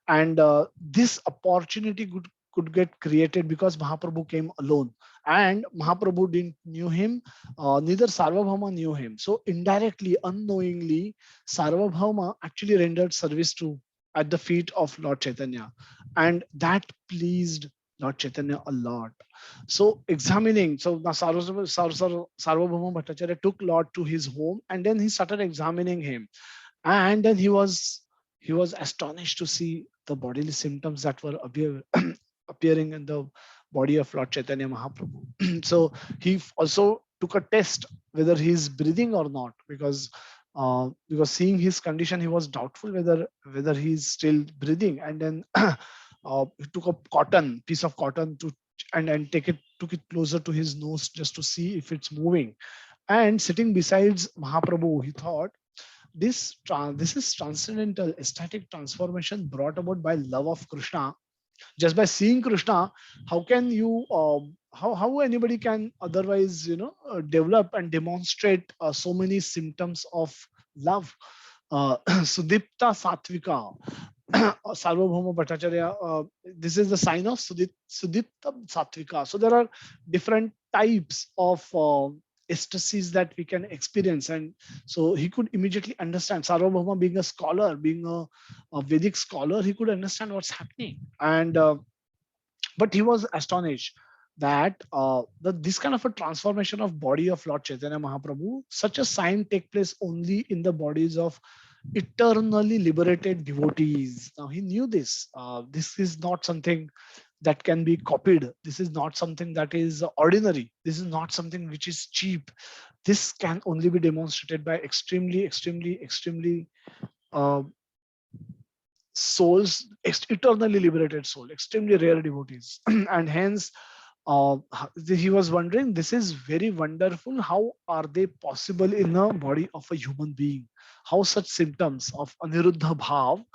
And this opportunity could get created because Mahaprabhu came alone, and Mahaprabhu didn't knew him, neither Sarvabhauma knew him. So indirectly, unknowingly, Sarvabhauma actually rendered service to at the feet of Lord Chaitanya, and that pleased Lord Chaitanya a lot. So examining, so now Sarvabhauma Bhattacharya took Lord to his home, and then he started examining him, and then he was astonished to see the bodily symptoms that were appearing in the body of Lord Chaitanya Mahaprabhu. So he also took a test whether he's breathing or not, because seeing his condition, he was doubtful whether he's still breathing. And then he took a piece of cotton to and took it closer to his nose just to see if it's moving. And sitting besides Mahaprabhu, he thought, this is transcendental ecstatic transformation brought about by love of Krishna. Just by seeing Krishna, how can you how anybody can otherwise develop and demonstrate so many symptoms of love. Sudipta Satvika. Sarvabhauma Bhattacharya, this is the sign of Sudipta Satvika. So there are different types of ecstasies that we can experience. And so he could immediately understand, Sarvabhauma being a scholar, being a Vedic scholar, he could understand what's happening. And but he was astonished that this kind of a transformation of body of Lord Chaitanya Mahaprabhu, such a sign take place only in the bodies of eternally liberated devotees. Now he knew this. This is not something that can be copied. This is not something that is ordinary. This is not something which is cheap. This can only be demonstrated by extremely, extremely, extremely uh, souls, eternally liberated soul, extremely rare devotees. And hence uh, he was wondering, this is very wonderful. How are they possible in a body of a human being? How such symptoms of aniruddha bhav,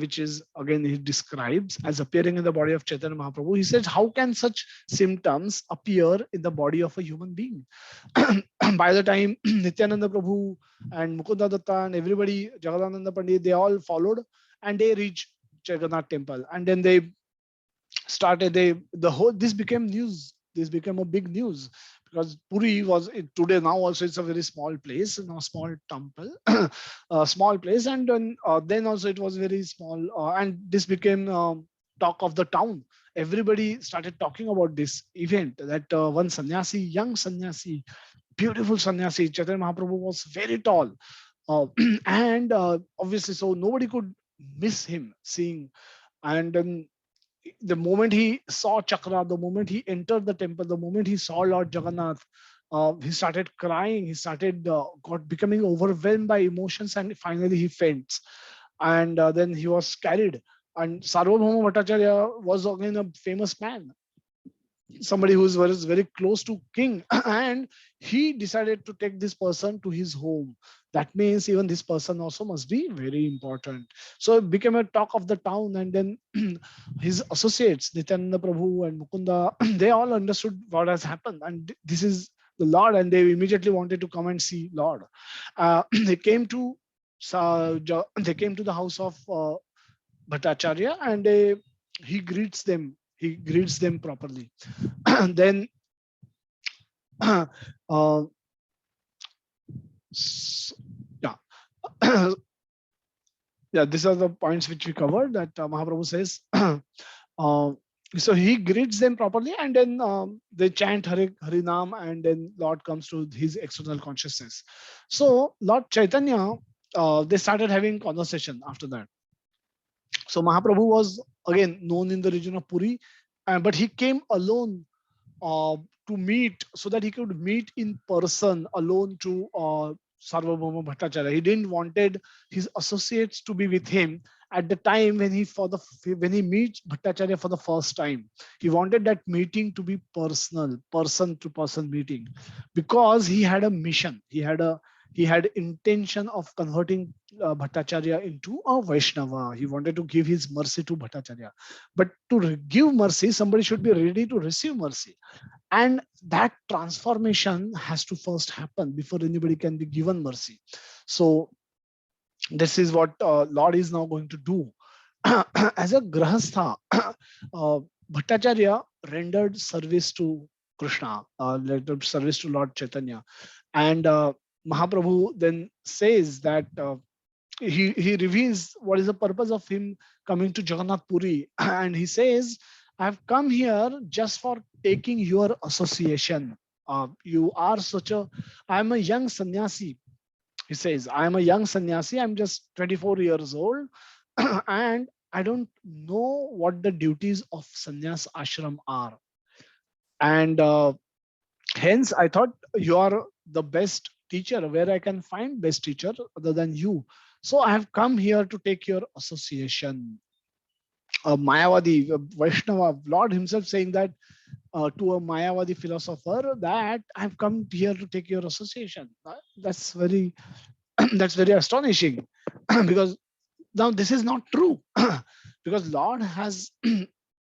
which is again he describes as appearing in the body of Chaitanya Mahaprabhu. He says, how can such symptoms appear in the body of a human being? By the time Nityananda Prabhu and Mukunda Datta and everybody, Jagadananda Pandit, they all followed, and they reached Jagannath temple, and then they started, this became news. This became a big news, because Puri was today now also it's a very small place, small temple, a small place, and then also it was very small, and this became talk of the town. Everybody started talking about this event that one sannyasi, young sannyasi, beautiful sannyasi, Chaitanya Mahaprabhu was very tall, and obviously, so nobody could miss him seeing. And the moment he saw Chakra, the moment he entered the temple, the moment he saw Lord Jagannath, he started crying. He started got becoming overwhelmed by emotions, and finally he faints. And then he was carried. And Sarvabhauma Bhattacharya was again a famous man, somebody who was very close to king, and he decided to take this person to his home. That means even this person also must be very important. So it became a talk of the town, and then his associates Nityananda Prabhu and Mukunda, they all understood what has happened, and this is the Lord, and they immediately wanted to come and see Lord. They came to they came to the house of Bhattacharya, and he greets them. He greets them properly. And then uh, yeah, yeah, these are the points which we covered, that Mahaprabhu says. uh, so he greets them properly, and then they chant Harinam, and then Lord comes to his external consciousness. So Lord Chaitanya, they started having conversation after that. So Mahaprabhu was again known in the region of Puri, but he came alone uh, to meet, so that he could meet in person alone to Sarvabhauma Bhattacharya. He didn't wanted his associates to be with him at the time when when he meets Bhattacharya for the first time. He wanted that meeting to be personal, person to person meeting, because he had a mission. He had intention of converting Bhattacharya into a Vaishnava. He wanted to give his mercy to Bhattacharya. But to give mercy, somebody should be ready to receive mercy, and that transformation has to first happen before anybody can be given mercy. So this is what Lord is now going to do. As a grahastha, Bhattacharya rendered service to Krishna, rendered service to Lord Chaitanya, and Mahaprabhu then says that he reveals what is the purpose of him coming to Jagannath Puri, and he says, "I have come here just for taking your association. You are such a. I am a young sannyasi." He says, "I am a young sannyasi. I'm just 24 years old, and I don't know what the duties of sannyas ashram are, and hence I thought you are the best teacher. Where I can find best teacher other than you? So I have come here to take your association." A Mayavadi, a Vaishnava, Lord himself saying that to a Mayavadi philosopher, that I've come here to take your association. That's very that's very astonishing, because now this is not true, because Lord has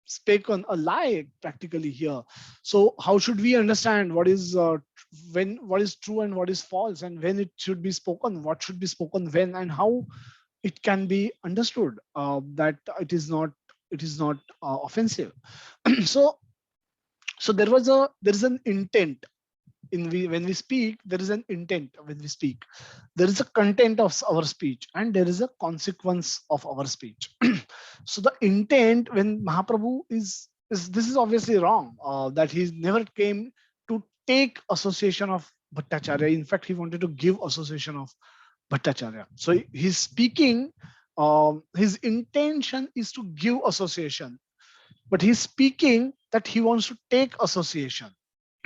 spoken a lie practically here. So how should we understand what is when, what is true and what is false, and when it should be spoken, what should be spoken when, and how it can be understood that it is not offensive. So there is an intent when we speak. There is an intent when we speak. There is a content of our speech, and there is a consequence of our speech. So the intent, when Mahaprabhu is this is obviously wrong, that he never came to take association of Bhattacharya. In fact, he wanted to give association of Bhattacharya. So he's speaking, his intention is to give association, but he's speaking that he wants to take association.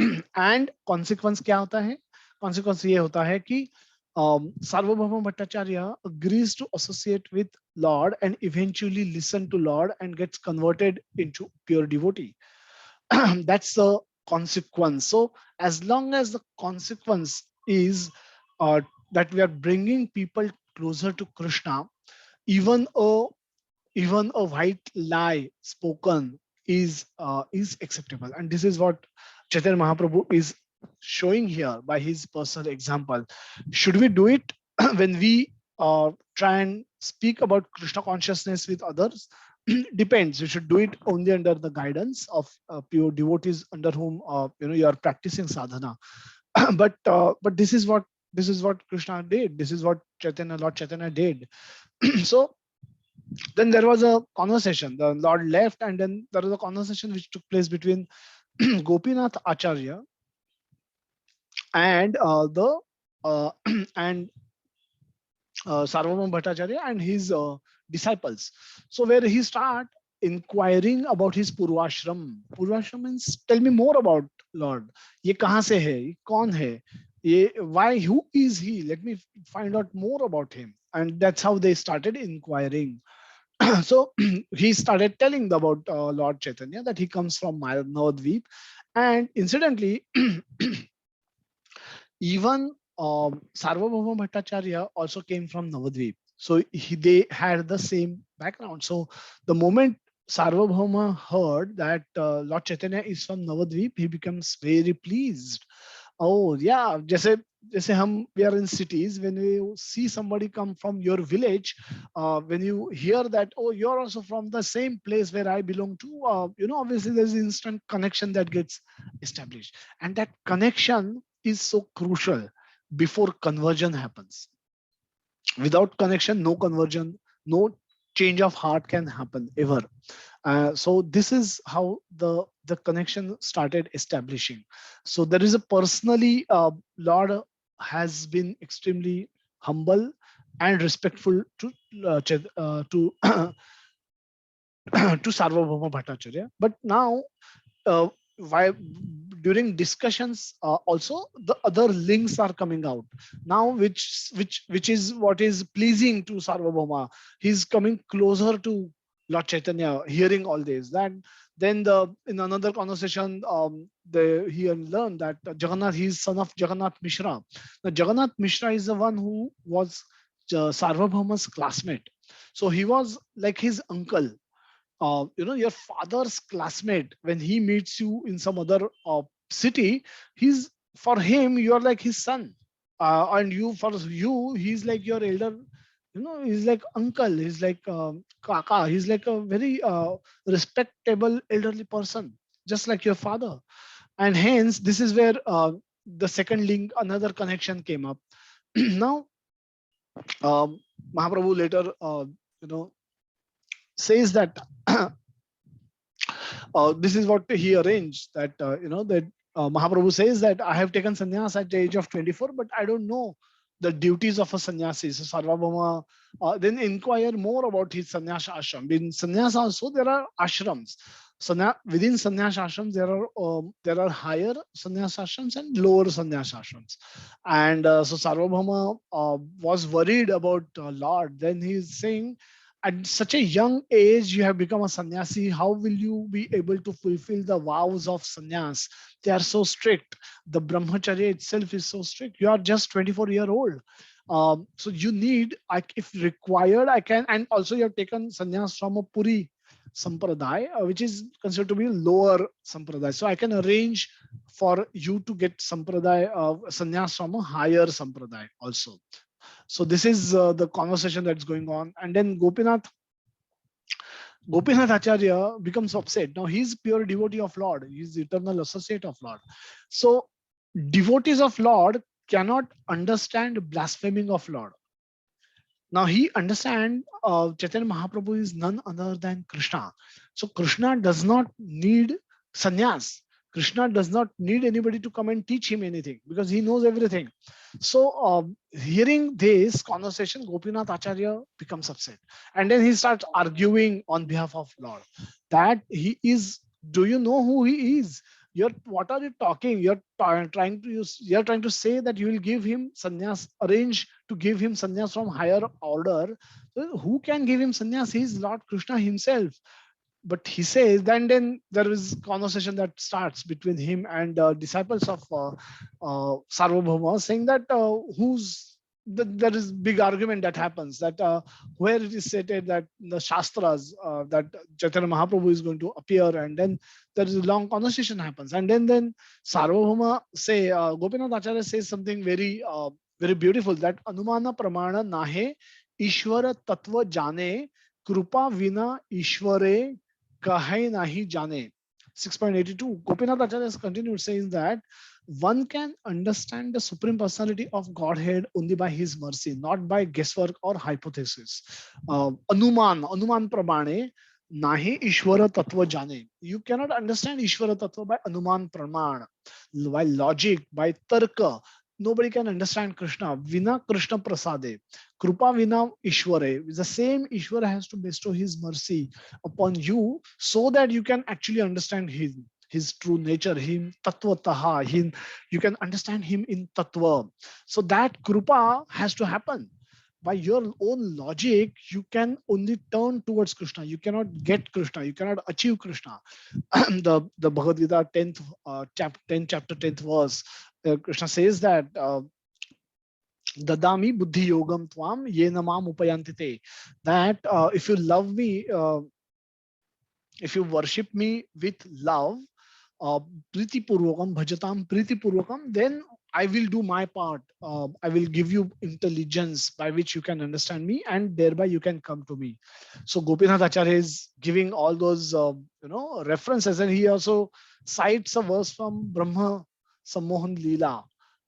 And consequence क्या होता है? Consequence ये होता है कि Sarvabhauma Bhattacharya agrees to associate with Lord and eventually listen to Lord and gets converted into pure devotee. That's the consequence. So as long as the consequence is that we are bringing people closer to Krishna, even a white lie spoken is acceptable, and this is what Chaitanya Mahaprabhu is showing here by his personal example. Should we do it when we try and speak about Krishna consciousness with others? depends. You should do it only under the guidance of pure devotees under whom you are practicing sadhana. But this is what Krishna did. This is what Lord Chaitanya did. So then there was a conversation. The Lord left, and then there was a conversation which took place between Gopinath Acharya and the uh, and Sarvabhauma Bhattacharya and his disciples. So where he start inquiring about his purvashram. Purvashram means tell me more about Lord. ये कहाँ से है? ये कौन है? ये why? Who is he? Let me find out more about him. And that's how they started inquiring. So he started telling about Lord Chaitanya that he comes from Mayavada, and incidentally, even Sarvabhauma Bhattacharya also came from Navadvip. So they had the same background. So the moment Sarvabhauma heard that Lord Chaitanya is from Navadvip, he becomes very pleased. Oh yeah, जैसे हम we are in cities, when you see somebody come from your village, when you hear that, oh, you're also from the same place where I belong to, obviously there's instant connection that gets established, and that connection is so crucial before conversion happens. Without connection, no conversion, no change of heart can happen ever. So this is how the connection started establishing. So there is a personally, Lord has been extremely humble and respectful to to to Sarvabhauma Bhattacharya. But now, why during discussions, also the other links are coming out now, which is what is pleasing to Sarvabhauma. He's coming closer to Lord Chaitanya, hearing all this. Then in another conversation, he learned that Jagannath, he's son of Jagannath Mishra. Now Jagannath Mishra is the one who was Sarvabhauma's classmate. So he was like his uncle. Your father's classmate, when he meets you in some other city, he's for him you're like his son, and you for you he's like your elder. He's like uncle, he's like kaka, he's like a very respectable elderly person, just like your father. And hence this is where the second link, another connection came up. Now Mahaprabhu later says that this is what he arranged, that that Mahaprabhu says that I have taken sannyas at the age of 24, but I don't know the duties of a sannyasi. So Sarvabhauma then inquire more about his sannyas ashram. In sannyas also there are ashrams. Within sannyas ashrams there are higher sannyas ashrams and lower sannyas ashrams. And so Sarvabhauma was worried about Lord. Then he is saying, at such a young age you have become a sannyasi. How will you be able to fulfill the vows of sannyas? They are so strict. The brahmacharya itself is so strict. You are just 24-year-old. So you need, if required, I can. And also you have taken sannyas from a Puri sampradaya, which is considered to be lower sampradaya. So I can arrange for you to get sannyas from a higher sampradaya also. So this is the conversation that's going on. And then Gopinath Acharya becomes upset. Now he's pure devotee of Lord. He's the eternal associate of Lord. So devotees of Lord cannot understand blaspheming of Lord. Now he understands Chaitanya Mahaprabhu is none other than Krishna. So Krishna does not need sannyas. Krishna does not need anybody to come and teach him anything because he knows everything. So hearing this conversation, Gopinath Acharya becomes upset. And then he starts arguing on behalf of Lord. That he is, do you know who he is? What are you talking? You're trying to say that you will give him sannyas, arrange to give him sannyas from higher order. So who can give him sannyas? He is Lord Krishna himself. But he says, then there is conversation that starts between him and disciples of Sarvabhauma, saying that there is big argument that happens, that where it is stated that the Shastras that Chaitanya Mahaprabhu is going to appear, and then there is a long conversation happens, and then Sarvabhauma Gopinath Acharya says something very very beautiful, that Anumana Pramana Nahe Ishwara Tattva Jane Krupa vina Ishware kahe nahi jane. 6.82. Gopinath Acharya has continued saying that one can understand the Supreme Personality of Godhead only by His mercy, not by guesswork or hypothesis. Anuman pramane nahi Ishwara Tattva jane. You cannot understand Ishwara Tattva by Anuman praman, by logic, by tarka. Nobody can understand Krishna. Vina Krishna Prasade. Krupa Vina Ishware. The same Ishwara has to bestow His mercy upon you so that you can actually understand Him, His true nature, Him Tattva, Him. You can understand Him in Tattva. So that Krupa has to happen. By your own logic, you can only turn towards Krishna. You cannot get Krishna. You cannot achieve Krishna. The Bhagavad Gita 10th chapter 10th verse, Krishna says that Dadami buddhi yogam tvam ye namam upayantite. That if you love me, if you worship me with love, priti purvakam bhajatam priti purvakam, then I will do my part. I will give you intelligence by which you can understand me, and thereby you can come to me. So Gopinath Acharya is giving all those references, and he also cites a verse from Brahma Sammohan Leela,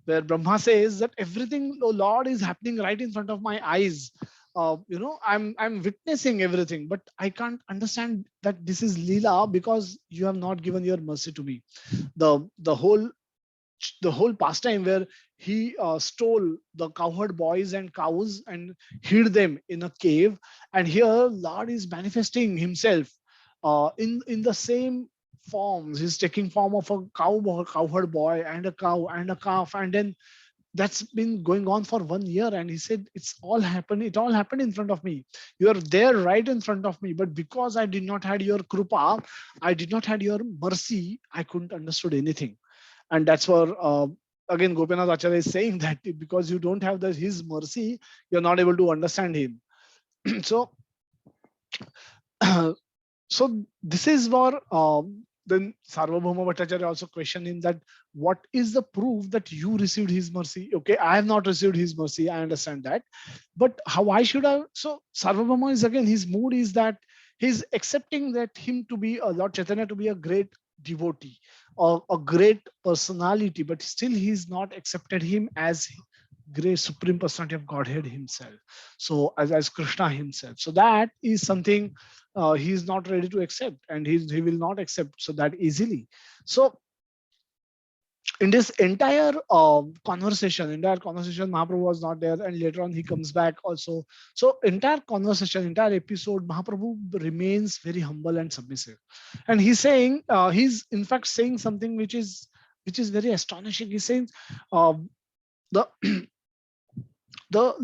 where Brahma says that everything, oh Lord, is happening right in front of my eyes. I'm witnessing everything, but I can't understand that this is Leela because you have not given your mercy to me. The whole pastime where he stole the cowherd boys and cows and hid them in a cave, and here Lord is manifesting himself in the same forms. He's taking form of a cowherd boy and a cow and a calf, and then that's been going on for 1 year. And he said, it all happened in front of me. You are there right in front of me, but because I did not had your krupa, I did not had your mercy, I couldn't understood anything. And that's where again Gopinath Acharya is saying that because you don't have his mercy, you're not able to understand him. So so this is where then Sarvabhauma Bhattacharya also questioned him that what is the proof that you received his mercy? Okay, I have not received his mercy, I understand that, but how I should have? So Sarvabhauma is again, his mood is that he's accepting that him to be a Lord Chaitanya to be a great devotee or a great personality, but still he's not accepted him as great supreme personality of Godhead himself. So as Krishna himself. So that is something he is not ready to accept, and he will not accept so that easily. So in this entire conversation, Mahaprabhu was not there, and later on he comes back also. So entire conversation, entire episode, Mahaprabhu remains very humble and submissive, and he's saying, he's in fact saying something which is very astonishing. He's saying, the the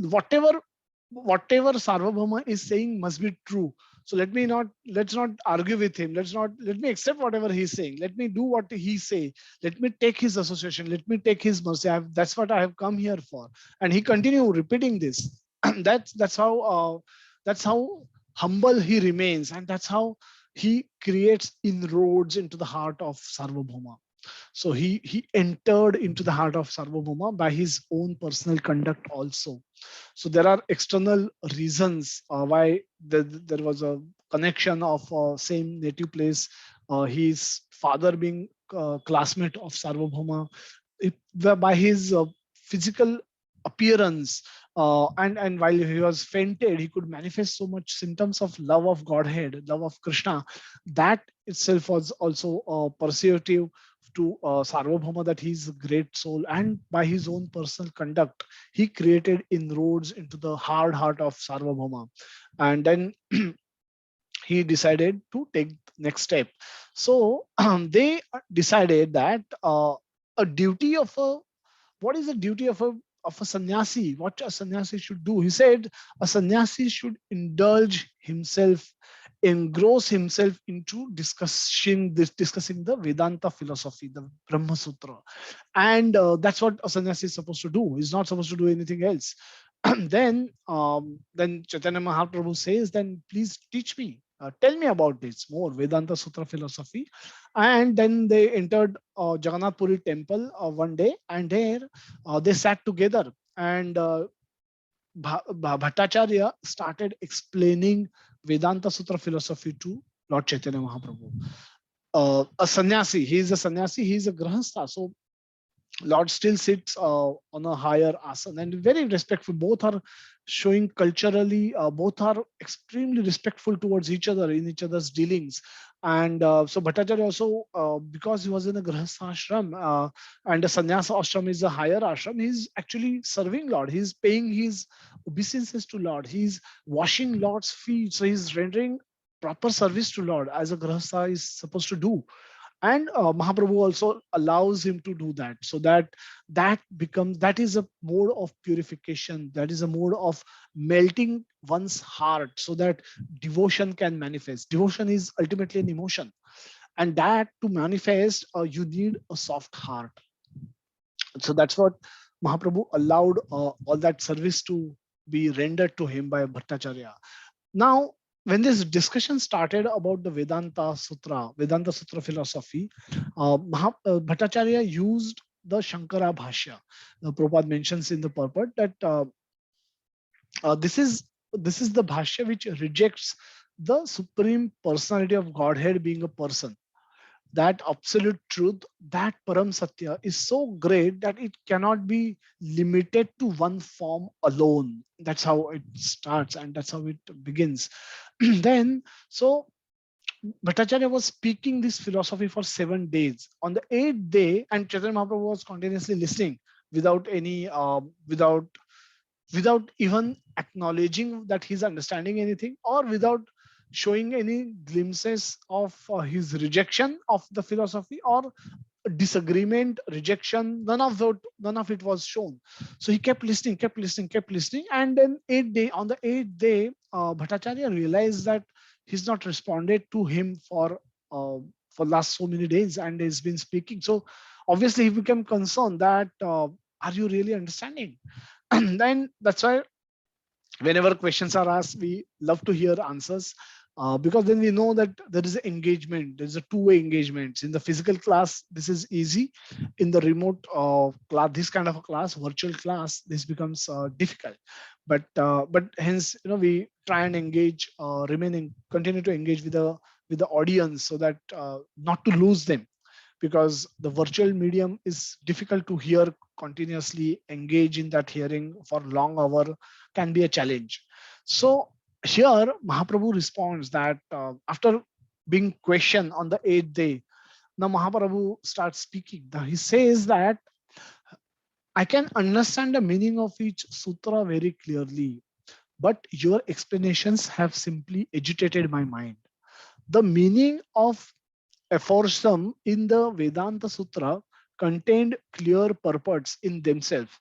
whatever Sarvabhauma is saying must be true. So let's not argue with him. Let me accept whatever he's saying. Let me do what he say. Let me take his association. Let me take his mercy. That's what I have come here for. And he continued repeating this. That's how humble he remains, and that's how he creates inroads into the heart of Sarvabhauma. So he entered into the heart of Sarvabhauma by his own personal conduct also. So there are external reasons why there was a connection of same native place. His father being classmate of Sarvabhauma, by his physical appearance, and while he was fainted, he could manifest so much symptoms of love of Godhead, love of Krishna. That itself was also persuasive to Sarvabhauma that he's a great soul, and by his own personal conduct, he created inroads into the hard heart of Sarvabhauma, and then he decided to take next step. So they decided that a duty of a what is the duty of a sannyasi? What a sannyasi should do? He said a sannyasi should indulge himself, engross himself into discussing the Vedanta philosophy, the Brahma Sutra, and that's what a sannyasi is supposed to do. He's not supposed to do anything else. Then Chaitanya Mahaprabhu says, then please teach me. Tell me about this more Vedanta Sutra philosophy. And then they entered Jagannath Puri temple one day, and there they sat together, and Bhattacharya started explaining Vedanta Sutra philosophy to Lord Chaitanya Mahaprabhu. A sannyasi, he is a sannyasi, he is a grahastha. So Lord still sits on a higher asana and very respectful. Both are showing culturally, both are extremely respectful towards each other in each other's dealings. And so Bhattacharya also, because he was in a grahastha ashram and a sannyasa ashram is a higher ashram, he's actually serving Lord. He's paying his obeisances to Lord. He's washing Lord's feet. So he's rendering proper service to Lord as a grahastha is supposed to do. And Mahaprabhu also allows him to do that, so that that is a mode of purification, that is a mode of melting one's heart, so that devotion can manifest. Devotion is ultimately an emotion, and that to manifest you need a soft heart. So that's what Mahaprabhu allowed all that service to be rendered to him by Bhattacharya. Now, when this discussion started about the Vedanta Sutra philosophy, Bhattacharya used the Shankara Bhashya. Prabhupada mentions in the purport that this is the Bhashya which rejects the supreme personality of Godhead being a person. That absolute truth, that Param Satya is so great that it cannot be limited to one form alone. That's how it starts and that's how it begins. Then, so Bhattacharya was speaking this philosophy for 7 days. On the eighth day, and Chaitanya Mahaprabhu was continuously listening without any, without even acknowledging that he's understanding anything, or without showing any glimpses of his rejection of the philosophy or disagreement, rejection. None of it was shown. So he kept listening, kept listening, kept listening, and then on the eighth day, Bhattacharya realized that he's not responded to him for last so many days, and he's been speaking. So obviously he became concerned that are you really understanding? Then that's why whenever questions are asked, we love to hear answers, because then we know that there is engagement. There's a two-way engagement. In the physical class, this is easy. In the remote class, this kind of a class, virtual class, this becomes difficult. But hence, we try and engage, continue to engage with the audience, so that not to lose them, because the virtual medium is difficult to hear continuously. Engage in that hearing for long hour can be a challenge. So here Mahaprabhu responds that after being questioned on the eighth day, now Mahaprabhu starts speaking. Now he says that I can understand the meaning of each sutra very clearly, but your explanations have simply agitated my mind. The meaning of aphorism in the Vedanta Sutra contained clear purports in themselves,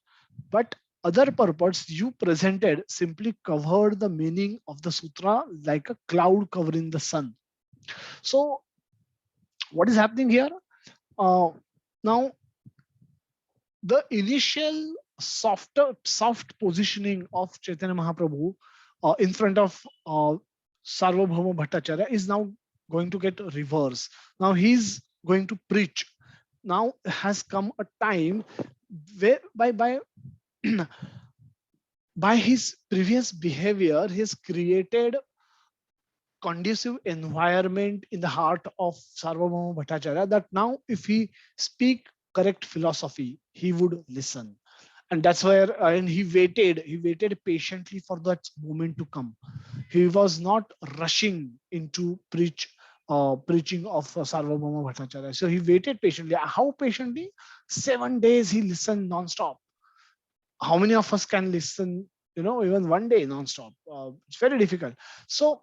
but other purports you presented simply covered the meaning of the sutra like a cloud covering the sun. So, what is happening here? Uh, Now, the initial soft positioning of Chaitanya Mahaprabhu in front of Sarvabhauma Bhattacharya is now going to get reversed. Now he's going to preach. Now has come a time where by his previous behavior, he has created conducive environment in the heart of Sarvabhauma Bhattacharya, that now if he speak correct philosophy, he would listen. And that's where and he waited patiently for that moment to come. He was not rushing into preaching of Sarvabhauma Bhattacharya. So he waited patiently. How patiently? 7 days he listened non-stop. How many of us can listen, even one day non-stop? It's very difficult. So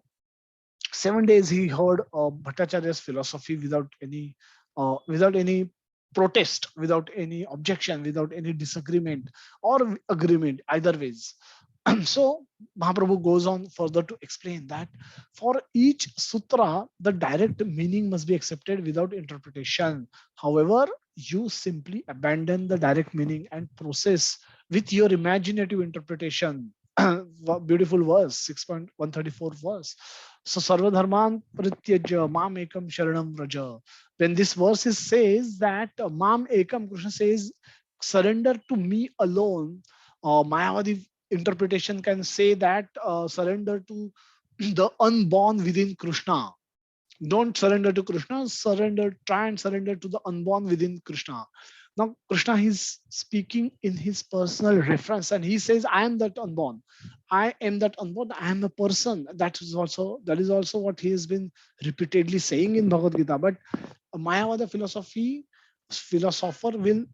7 days he heard Bhattacharya's philosophy without any protest, without any objection, without any disagreement or agreement, either ways. So Mahaprabhu goes on further to explain that for each sutra, the direct meaning must be accepted without interpretation. However, you simply abandon the direct meaning and process with your imaginative interpretation. Beautiful verse, 6.134 verse. So sarvadharman prityaja mam ekam sharanam raja. When this verse says that mam ekam, Krishna says, surrender to me alone. Mayavadi interpretation can say that surrender to the unborn within Krishna. Don't surrender to Krishna, surrender, try and surrender to the unborn within Krishna. Now, Krishna is speaking in his personal reference and he says, I am that unborn. I am that unborn. I am a person. That is also what he has been repeatedly saying in Bhagavad Gita. But a Mayavada philosopher will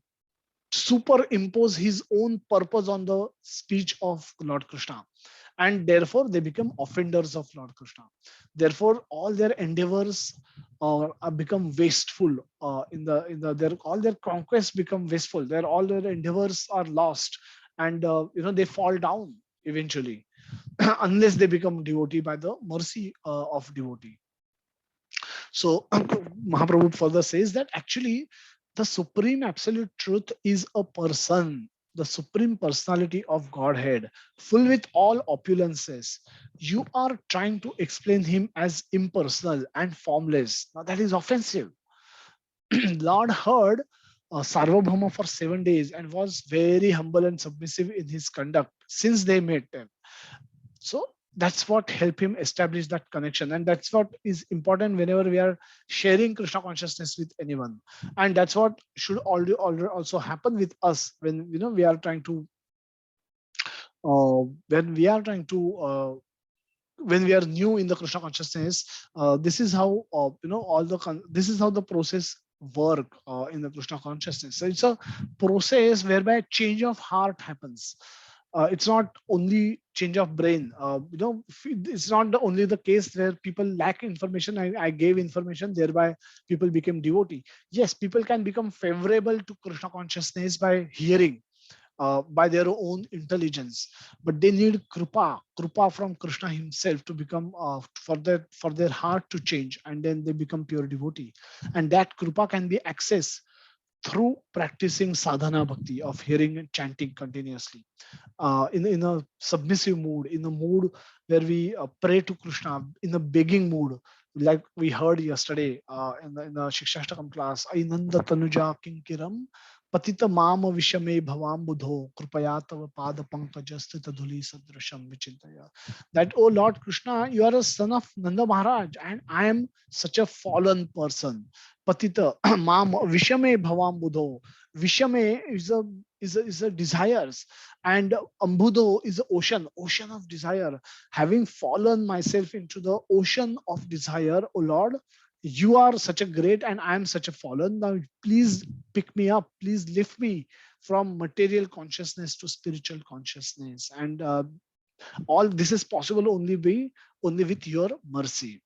superimpose his own purpose on the speech of Lord Krishna, and therefore they become offenders of Lord Krishna. Therefore, all their endeavors become wasteful. In the their all their conquests become wasteful. All their endeavors are lost, and they fall down eventually, unless they become devotee by the mercy of devotee. So Mahaprabhu further says that actually the supreme absolute truth is a person, the supreme personality of Godhead, full with all opulences. You are trying to explain him as impersonal and formless. Now that is offensive. Lord heard Sarvabhauma for 7 days and was very humble and submissive in his conduct since they met him. So that's what helped him establish that connection, and that's what is important whenever we are sharing Krishna consciousness with anyone. And that's what should already also happen with us when we are trying to uh, when we are trying to when we are new in the Krishna consciousness. This is how this is how the process work in the Krishna consciousness. So it's a process whereby change of heart happens. It's not only change of brain. It's not only the case where people lack information. I gave information, thereby people became devotee. Yes, people can become favorable to Krishna consciousness by hearing, by their own intelligence, but they need kripa from Krishna himself to become for their heart to change, and then they become pure devotee. And that kripa can be accessed through practicing sadhana bhakti of hearing and chanting continuously, in a submissive mood, in a mood where we pray to Krishna, in a begging mood, like we heard yesterday in the Shikshashtakam class. Ainanda tanuja kinkiram patita mama vishame bhavam budho krupaya tava pada pankajastita dhuli sadrasham vichintaya. That, oh Lord Krishna, you are a son of Nanda Maharaj, and I am such a fallen person. Patita mama vishame bhavam budho. Vishame is a desires, and Ambudo is the ocean of desire. Having fallen myself into the ocean of desire, oh Lord, you are such a great and I am such a fallen. Now please pick me up, please lift me from material consciousness to spiritual consciousness. And all this is possible only with your mercy,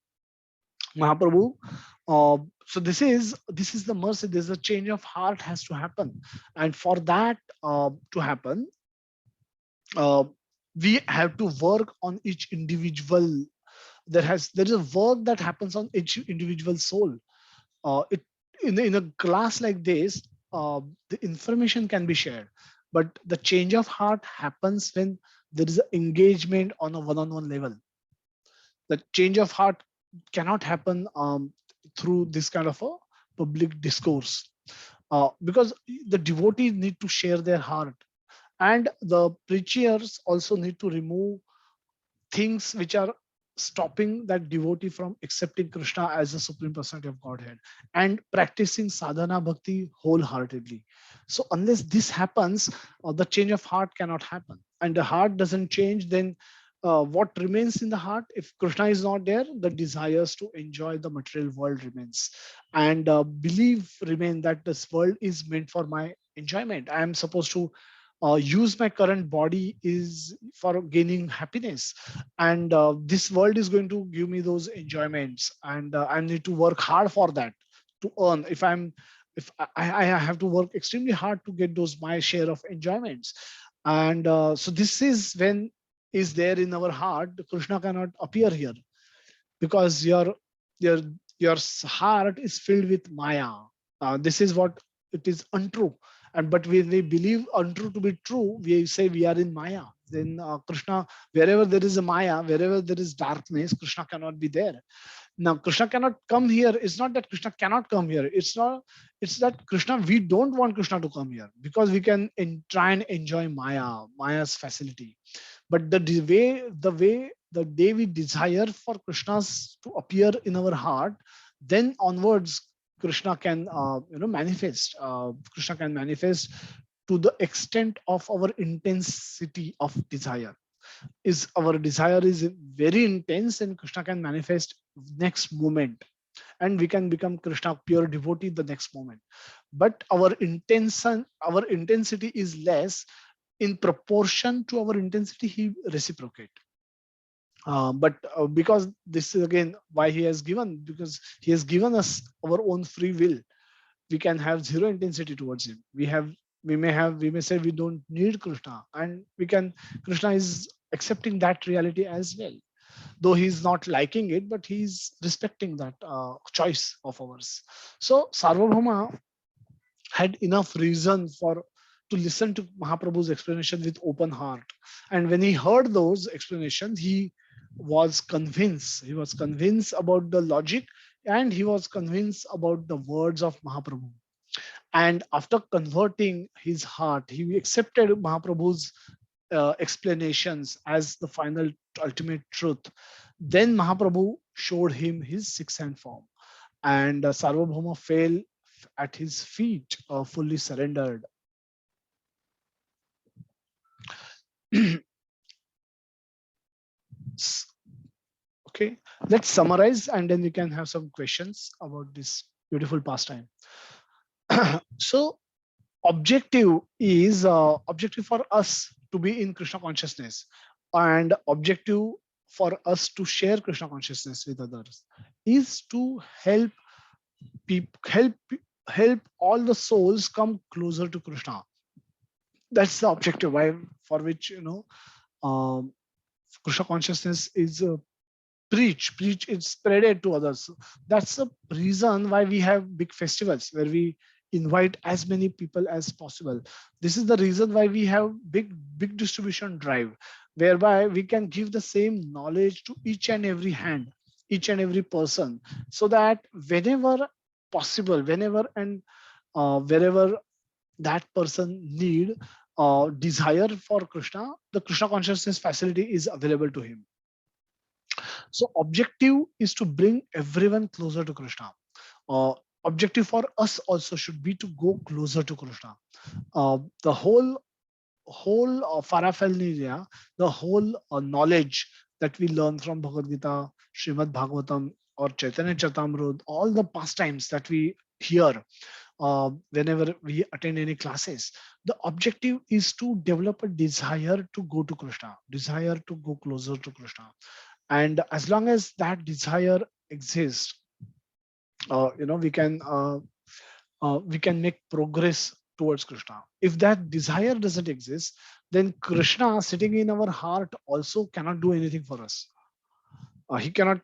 Mahaprabhu. So this is the mercy. There's a change of heart has to happen, and for that to happen, uh, we have to work on each individual. There is a work that happens on each individual soul. It in a class like this, the information can be shared, but the change of heart happens when there is an engagement on a one-on-one level. The change of heart cannot happen through this kind of a public discourse, because the devotees need to share their heart, and the preachers also need to remove things which are stopping that devotee from accepting Krishna as the supreme personality of Godhead and practicing sadhana bhakti wholeheartedly. So unless this happens, the change of heart cannot happen. And the heart doesn't change, then what remains in the heart? If Krishna is not there, the desires to enjoy the material world remains, and belief remain that this world is meant for my enjoyment. I am supposed to use my current body is for gaining happiness, and this world is going to give me those enjoyments, and I need to work hard for that to earn. If I have to work extremely hard to get those my share of enjoyments. And so this is when is there in our heart, Krishna cannot appear here, because your heart is filled with Maya. This is what it is untrue. And but when we believe untrue to be true, we say we are in Maya. then Krishna, wherever there is a Maya, wherever there is darkness, Krishna cannot be there. Now Krishna cannot come here. It's not that Krishna cannot come here. It's not. It's that Krishna. We don't want Krishna to come here because we can try and enjoy Maya's facility. But the day we desire for Krishna's to appear in our heart, then onwards Krishna can manifest. Krishna can manifest to the extent of our intensity of desire. Is our desire is very intense, and Krishna can manifest next moment, and we can become Krishna pure devotee the next moment. But our intensity is less. In proportion to our intensity, he reciprocate. But because this is again why he has given, because he has given us our own free will, we can have zero intensity towards him. We may say we don't need Krishna, and we can. Krishna is accepting that reality as well, though he's not liking it, but he's respecting that choice of ours. So Sarvabhauma had enough reason for to listen to Mahaprabhu's explanation with open heart. And when he heard those explanations, he was convinced. He was convinced about the logic, and he was convinced about the words of Mahaprabhu. And after converting his heart, he accepted Mahaprabhu's explanations as the final ultimate truth. Then Mahaprabhu showed him his sixth hand form, and Sarvabhauma fell at his feet, fully surrendered. Okay, let's summarize, and then we can have some questions about this beautiful pastime. So objective for us to be in Krishna consciousness, and objective for us to share Krishna consciousness with others is to help people, help all the souls come closer to Krishna. That's the objective why for which um, Krishna consciousness is preach it's spread to others. That's the reason why we have big festivals where we invite as many people as possible. This is the reason why we have big distribution drive, whereby we can give the same knowledge to each and every hand, each and every person, so that whenever possible, whenever and wherever that person need desire for Krishna, the Krishna consciousness facility is available to him. So objective is to bring everyone closer to Krishna. Objective for us also should be to go closer to Krishna. The whole paraphernalia, the whole knowledge that we learn from Bhagavad Gita, Srimad Bhagavatam, or Chaitanya Charitamrita, all the pastimes that we hear whenever we attend any classes, the objective is to develop a desire to go to Krishna, desire to go closer to Krishna. And as long as that desire exists, we can make progress towards Krishna. If that desire doesn't exist, then Krishna sitting in our heart also cannot do anything for us. He cannot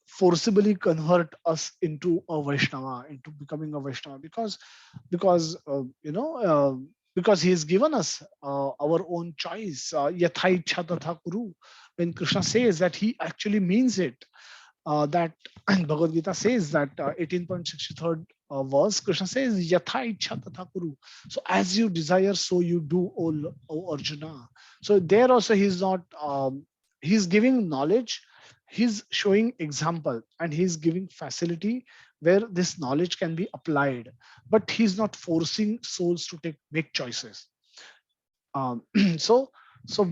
forcibly convert us into a Vaishnava, into becoming a Vaishnava, because he has given us our own choice. Yatha ichha tatha kuru. When Krishna says that, he actually means it. That and Bhagavad Gita says that 18.63rd verse, Krishna says Yatha ichha tatha kuru. So as you desire, so you do, O Arjuna. So there also he's not he's giving knowledge, he's showing example, and he's giving facility where this knowledge can be applied, but he's not forcing souls to make choices. um, so so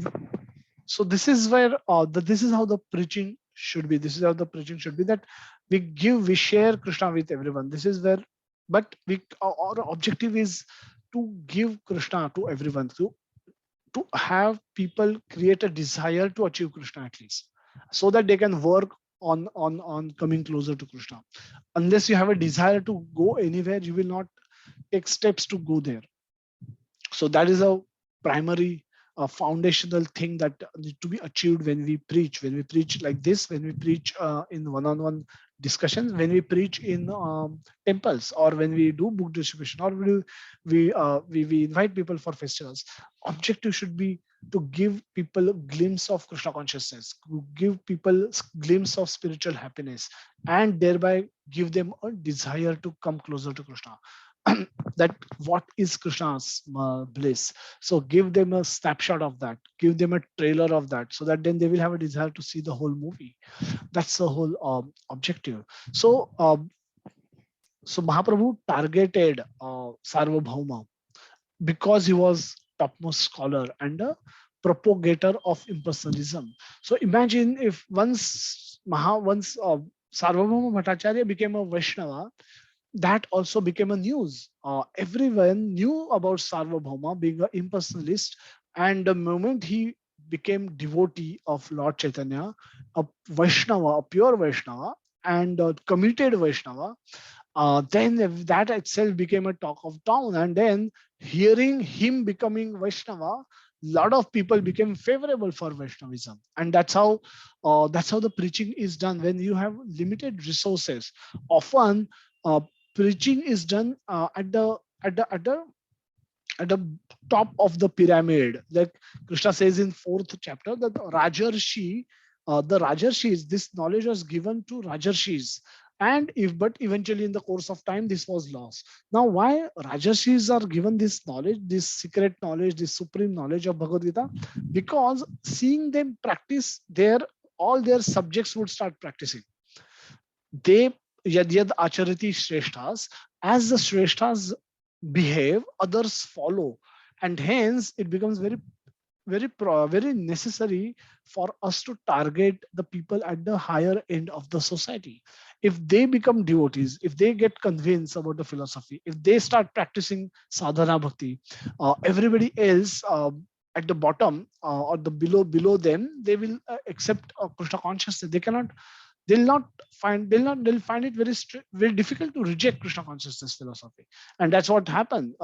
so this is where this is how the preaching should be. This is how the preaching should be, that we share Krishna with everyone. This is where, but our objective is to give Krishna to everyone, to have people create a desire to achieve Krishna at least, so that they can work on coming closer to Krishna. Unless you have a desire to go anywhere, you will not take steps to go there. So that is a primary foundational thing that need to be achieved when we preach. When we preach like this, when we preach in one-on-one discussions, when we preach in temples, or when we do book distribution, or we invite people for festivals, objective should be to give people a glimpse of Krishna consciousness, to give people a glimpse of spiritual happiness, and thereby give them a desire to come closer to Krishna. That what is Krishna's bliss. So give them a snapshot of that, give them a trailer of that, so that then they will have a desire to see the whole movie. That's the whole objective. So Mahaprabhu targeted Sarvabhauma because he was topmost scholar and a propagator of impersonalism. So imagine if once Sarvabhauma Bhattacharya became a Vaishnava, that also became a news. Everyone knew about Sarvabhauma being an impersonalist, and the moment he became devotee of Lord Chaitanya, a Vaishnava, a pure Vaishnava, and a committed Vaishnava, then that itself became a talk of town. And then hearing him becoming Vaishnava, lot of people became favorable for Vaishnavism, and that's how the preaching is done when you have limited resources. Often, preaching is done at the top of the pyramid. Like Krishna says in 4th chapter that the Rajarshis, this knowledge was given to Rajarshis. But eventually in the course of time, this was lost. Now, why Rajarshis are given this knowledge, this secret knowledge, this supreme knowledge of Bhagavad Gita? Because seeing them practice, all their subjects would start practicing. They yad yad acharati shreshthas, as the shreshthas behave, others follow, and hence it becomes very necessary for us to target the people at the higher end of the society. If they become devotees, if they get convinced about the philosophy, if they start practicing sadhana bhakti, everybody else at the bottom or the below them, they will accept Krishna consciousness. They'll find it very difficult to reject Krishna consciousness philosophy. And that's what happened.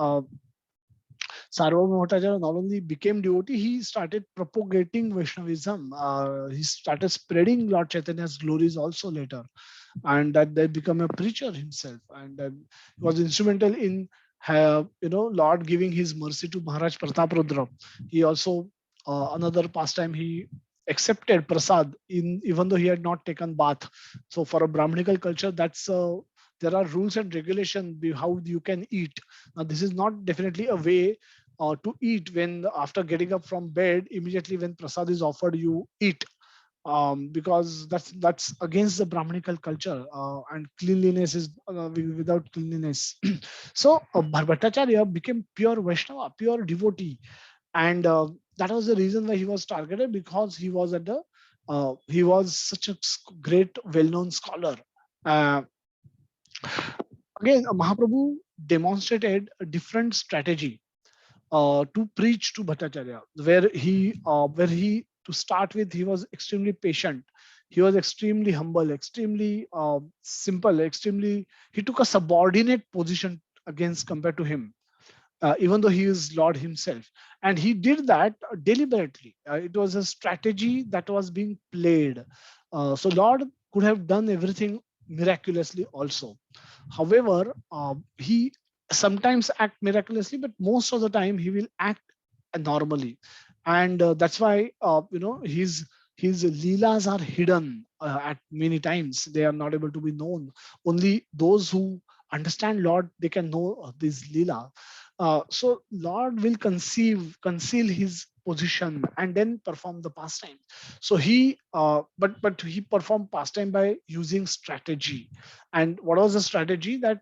Sarvabhauma Bhattacharya not only became devotee, he started propagating Vaishnavism. He started spreading Lord Chaitanya's glories also later, and that they become a preacher himself. And he was instrumental in Lord giving his mercy to Maharaj Prataprudra. He also another pastime, he accepted prasad even though he had not taken bath. So for a Brahmanical culture, that's there are rules and regulations how you can eat. Now this is not definitely a way to eat when after getting up from bed, immediately when prasad is offered, you eat, because that's against the Brahmanical culture, and cleanliness is without cleanliness. So Bhattacharya became pure Vaishnava, pure devotee, and that was the reason why he was targeted, because he was such a great, well-known scholar. Uh, Again, Mahaprabhu demonstrated a different strategy to preach to Bhattacharya, where he to start with, he was extremely patient, he was extremely humble, extremely simple, extremely, he took a subordinate position against compared to him, even though he is Lord himself. And he did that deliberately. It was a strategy that was being played. So Lord could have done everything miraculously also. However, he sometimes act miraculously, but most of the time he will act normally. And that's why his leelas are hidden at many times. They are not able to be known. Only those who understand Lord, they can know this leela. So Lord will conceal his position and then perform the pastime. So but he performed pastime by using strategy. And what was the strategy? That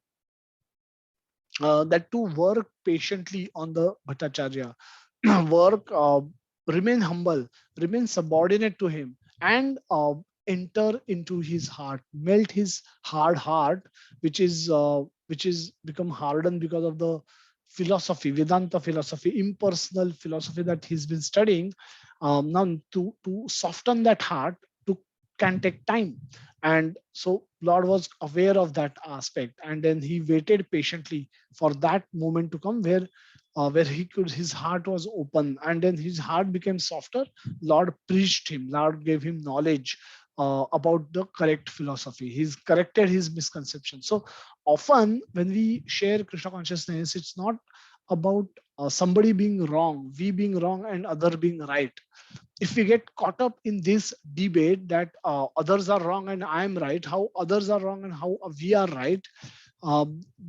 to work patiently on the Bhattacharya, work, remain humble, remain subordinate to him, and enter into his heart, melt his hard heart, which is become hardened because of the philosophy, Vedanta philosophy, impersonal philosophy that he's been studying. Now to soften that heart to can take time, And so Lord was aware of that aspect, and then he waited patiently for that moment to come where he could, his heart was open, and then his heart became softer. Lord preached him, Lord gave him knowledge about the correct philosophy. He's corrected his misconception. So often when we share Krishna consciousness, it's not about somebody being wrong, we being wrong and other being right. If we get caught up in this debate that others are wrong and I am right, how others are wrong and how we are right,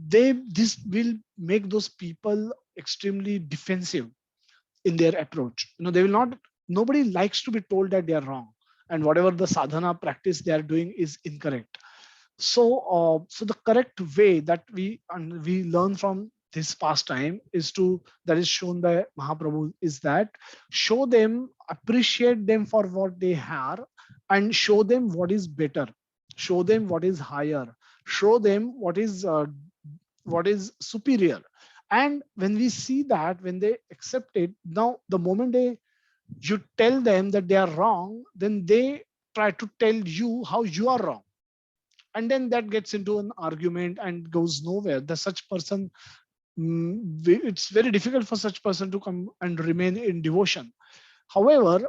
they this will make those people extremely defensive in their approach. They will not. Nobody likes to be told that they are wrong, and whatever the sadhana practice they are doing is incorrect. So the correct way that we learn from this pastime is to, that is shown by Mahaprabhu, is that show them, appreciate them for what they are, and show them what is better, show them what is higher, show them what is superior. And when we see that, when they accept it, now the moment you tell them that they are wrong, then they try to tell you how you are wrong, and then that gets into an argument and goes nowhere. The such person, it's very difficult for such person to come and remain in devotion. However,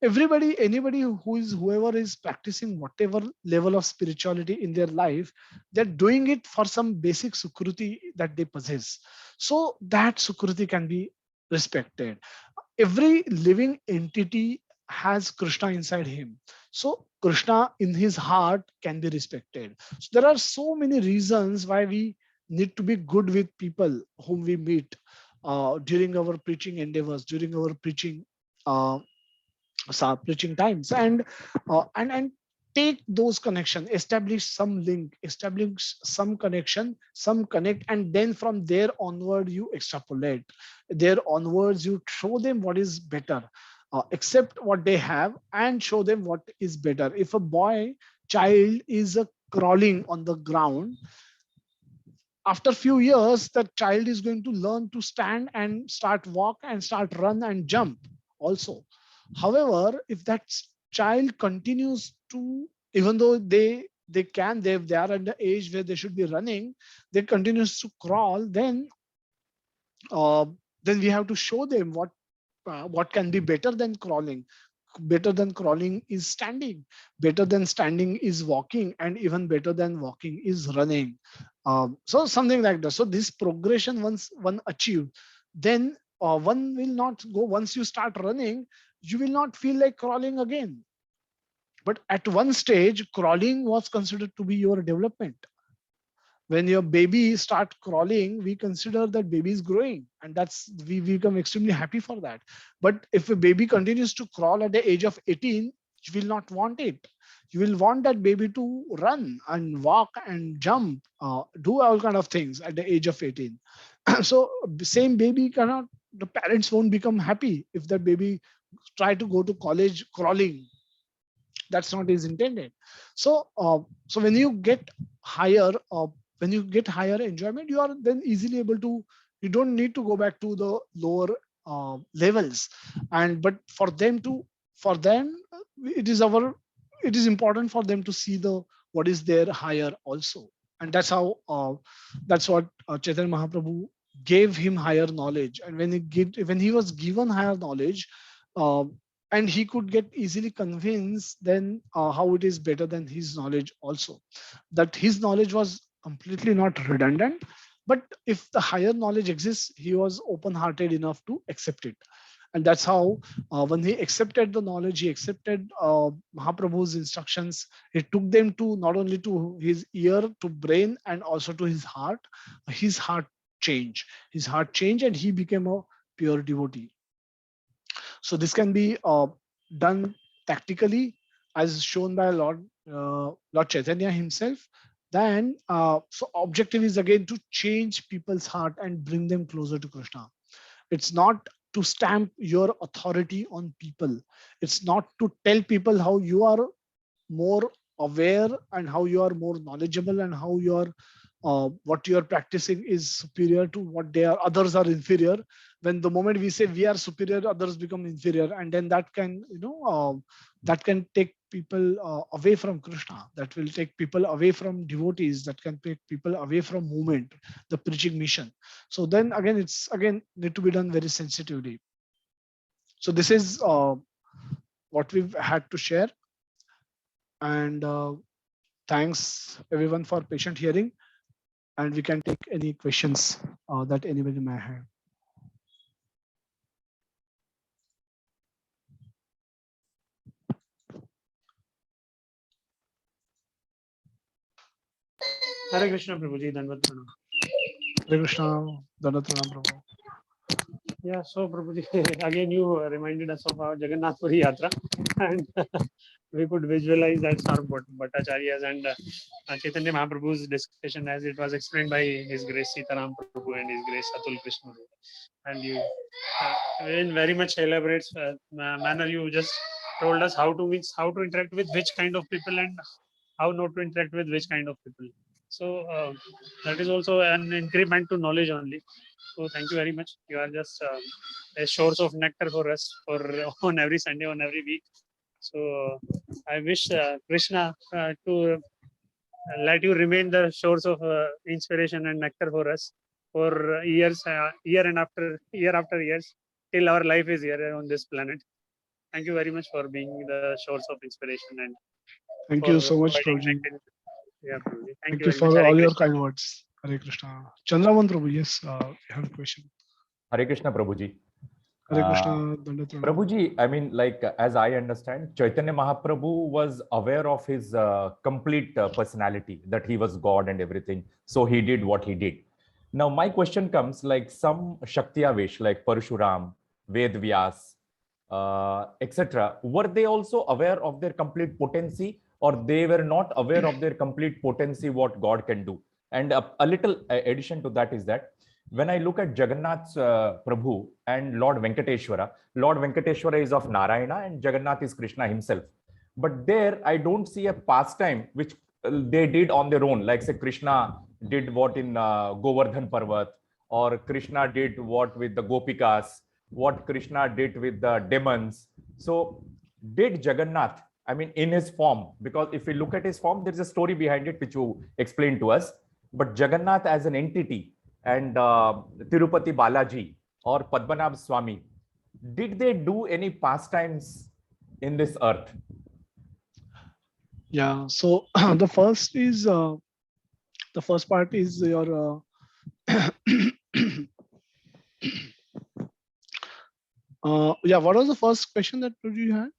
anybody whoever is practicing whatever level of spirituality in their life, they're doing it for some basic sukruti that they possess, so that sukruti can be respected. Every living entity has Krishna inside him. So Krishna in his heart can be respected. So there are so many reasons why we need to be good with people whom we meet during our preaching endeavors, during our uh, preaching times, and take those connection, establish some link, establish some connection, some connect, and then from there onward you extrapolate. There onwards you show them what is better, accept what they have and show them what is better. If a child is crawling on the ground, after few years that child is going to learn to stand and start walk and start run and jump also. However, if that child continues to, even though they are at the age where they should be running, they continues to crawl, uh, then we have to show them what can be better than crawling. Better than crawling is standing, better than standing is walking, and even better than walking is running. So something like that. So this progression, once one achieved, then one will not go. Once you start running, you will not feel like crawling again. But at one stage, crawling was considered to be your development. When your baby start crawling, we consider that baby is growing, and we become extremely happy for that. But if a baby continues to crawl at the age of 18, you will not want it. You will want that baby to run and walk and jump, do all kind of things at the age of 18. So the same baby cannot, the parents won't become happy if the baby try to go to college crawling. That's not is intended. So when you get higher, enjoyment, you are then easily able to, you don't need to go back to the lower levels. And but for them, it is our, it is important for them to see the what is there higher also. And that's how that's what Chaitanya Mahaprabhu gave him higher knowledge. And when he was given higher knowledge, uh, and he could get easily convinced then how it is better than his knowledge also, that his knowledge was completely not redundant. But if the higher knowledge exists, he was open hearted enough to accept it. And that's how when he accepted the knowledge, he accepted Mahaprabhu's instructions. He took them to not only to his ear, to brain, and also to his heart. His heart changed and he became a pure devotee. So this can be done tactically, as shown by Lord Chaitanya himself. Then, so objective is again to change people's heart and bring them closer to Krishna. It's not to stamp your authority on people. It's not to tell people how you are more aware and how you are more knowledgeable and how you are what you are practicing is superior to what they are, others are inferior. When the moment we say we are superior, others become inferior, and then that can that can take people away from Krishna, that will take people away from devotees, that can take people away from movement, the preaching mission. So then again, it's again need to be done very sensitively. So this is what we've had to share, and thanks everyone for patient hearing, and we can take any questions that anybody may have. Hare Krishna, Prabhuji, Dandavat Pranam. Hare Krishna, Dandavat Pranam, Prabhu. Yeah, so Prabhuji, again you reminded us of our Jagannath Puri Yatra, and we could visualize that Sarvabhauma Bhattacharya's and Chaitanya Mahaprabhu's discussion as it was explained by His Grace Sitaram Prabhu and His Grace Atul Krishna. And you, in very much elaborate manner, you just told us how to mix, how to interact with which kind of people and how not to interact with which kind of people. So that is also an increment to knowledge only. So thank you very much. You are just a source of nectar for us for on every Sunday, on every week. So I wish Krishna to let you remain the source of inspiration and nectar for us for years, year after years, till our life is here on this planet. Thank you very much for being the source of inspiration and thank you so much, Prabhuji. Yeah, Prabhuji. Thank you you very for much. all your kind words. Hare Krishna. Chandravan Prabhu, yes, you have a question. Hare Krishna, Prabhuji. Hare Krishna, Dandavat Pranam. Prabhuji, I mean, like, as I understand, Chaitanya Mahaprabhu was aware of his complete personality, that he was God and everything. So he did what he did. Now, my question comes, like some Shaktiyavesh, like Parshuram, Ved Vyas, etc. Were they also aware of their complete potency, or they were not aware of their complete potency, what God can do? And a little addition to that is that when I look at Jagannath's Prabhu and Lord Venkateshwara is of Narayana and Jagannath is Krishna himself. But there, I don't see a pastime which they did on their own. Like say Krishna did what in Govardhan Parvat, or Krishna did what with the Gopikas, what Krishna did with the demons. So did Jagannath, I mean, in his form, because if we look at his form, there's a story behind it which you explained to us. But Jagannath as an entity, and Tirupati Balaji or Padmanabh Swami, did they do any pastimes in this earth? Yeah, so the first is the first part is your yeah, what was the first question that you had?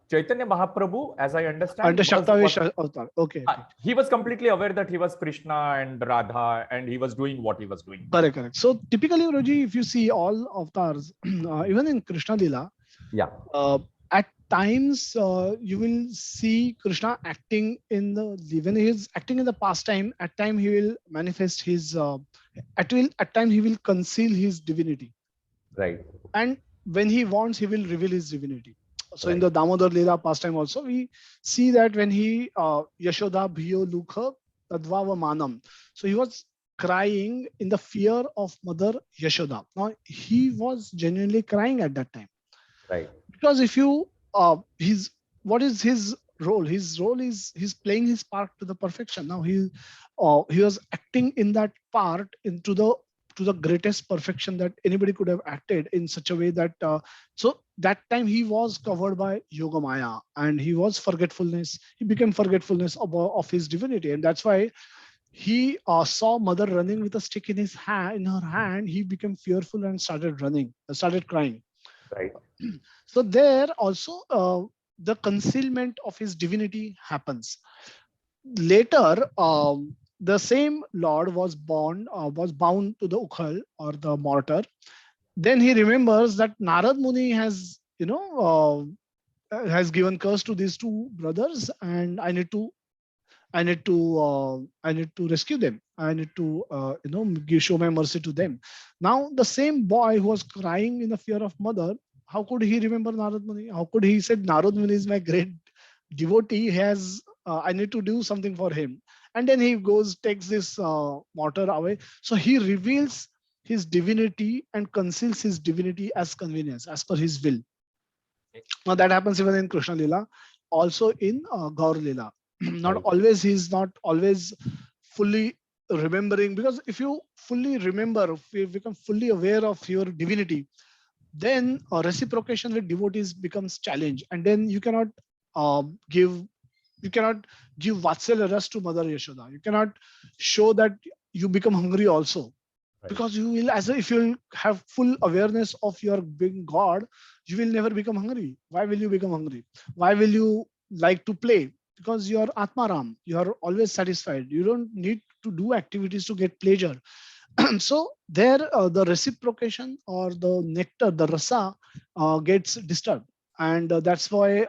Chaitanya Mahaprabhu, as I understand, Under Shaktavesh avatar. Okay. He was completely aware that he was Krishna and Radha, and he was doing what he was doing. Correct. So typically, Roji, if you see all avatars, even in Krishna Lila, yeah, at times you will see Krishna acting in the when he is acting in the pastime. At time he will manifest his at time he will conceal his divinity. Right. And when he wants, he will reveal his divinity. So in the Damodar Leela pastime also, we see that when he Yashoda Bhiyo Lukha Tadvava Manam. So he was crying in the fear of Mother Yashoda. Now he was genuinely crying at that time. Right. Because if you what is his role? His role is he's playing his part to the perfection. Now he was acting in that part into the greatest perfection that anybody could have acted in such a way that so that time he was covered by Yoga Maya and he was forgetfulness. He became forgetfulness of his divinity, and that's why he saw mother running with a stick in her hand. He became fearful and started crying. Right. So there also the concealment of his divinity happens. Later, the same Lord was bound to the ukhal or the mortar. Then he remembers that Narad Muni has given curse to these two brothers, and I need to rescue them. I need to show my mercy to them. Now the same boy who was crying in the fear of mother, how could he remember Narad Muni? How could he said Narad Muni is my great devotee? I need to do something for him. And then he takes this mortar away. So he reveals his divinity and conceals his divinity as convenience, as per his will. Now that happens even in Krishna Lila. also in Gaur Lila. Not Right. always, he's not always fully remembering, because if you fully remember, if you become fully aware of your divinity, then reciprocation with devotees becomes challenge, and then you cannot uh, give you cannot give Vatsalya Ras to Mother Yashoda. You cannot show that you become hungry also, Right. because you will, as if you will have full awareness of your being God, you will never become hungry. Why will you become hungry? Why will you like to play? Because you are Atmaram. You are always satisfied. You don't need to do activities to get pleasure. So there, the reciprocation or the nectar, the rasa, gets disturbed, and that's why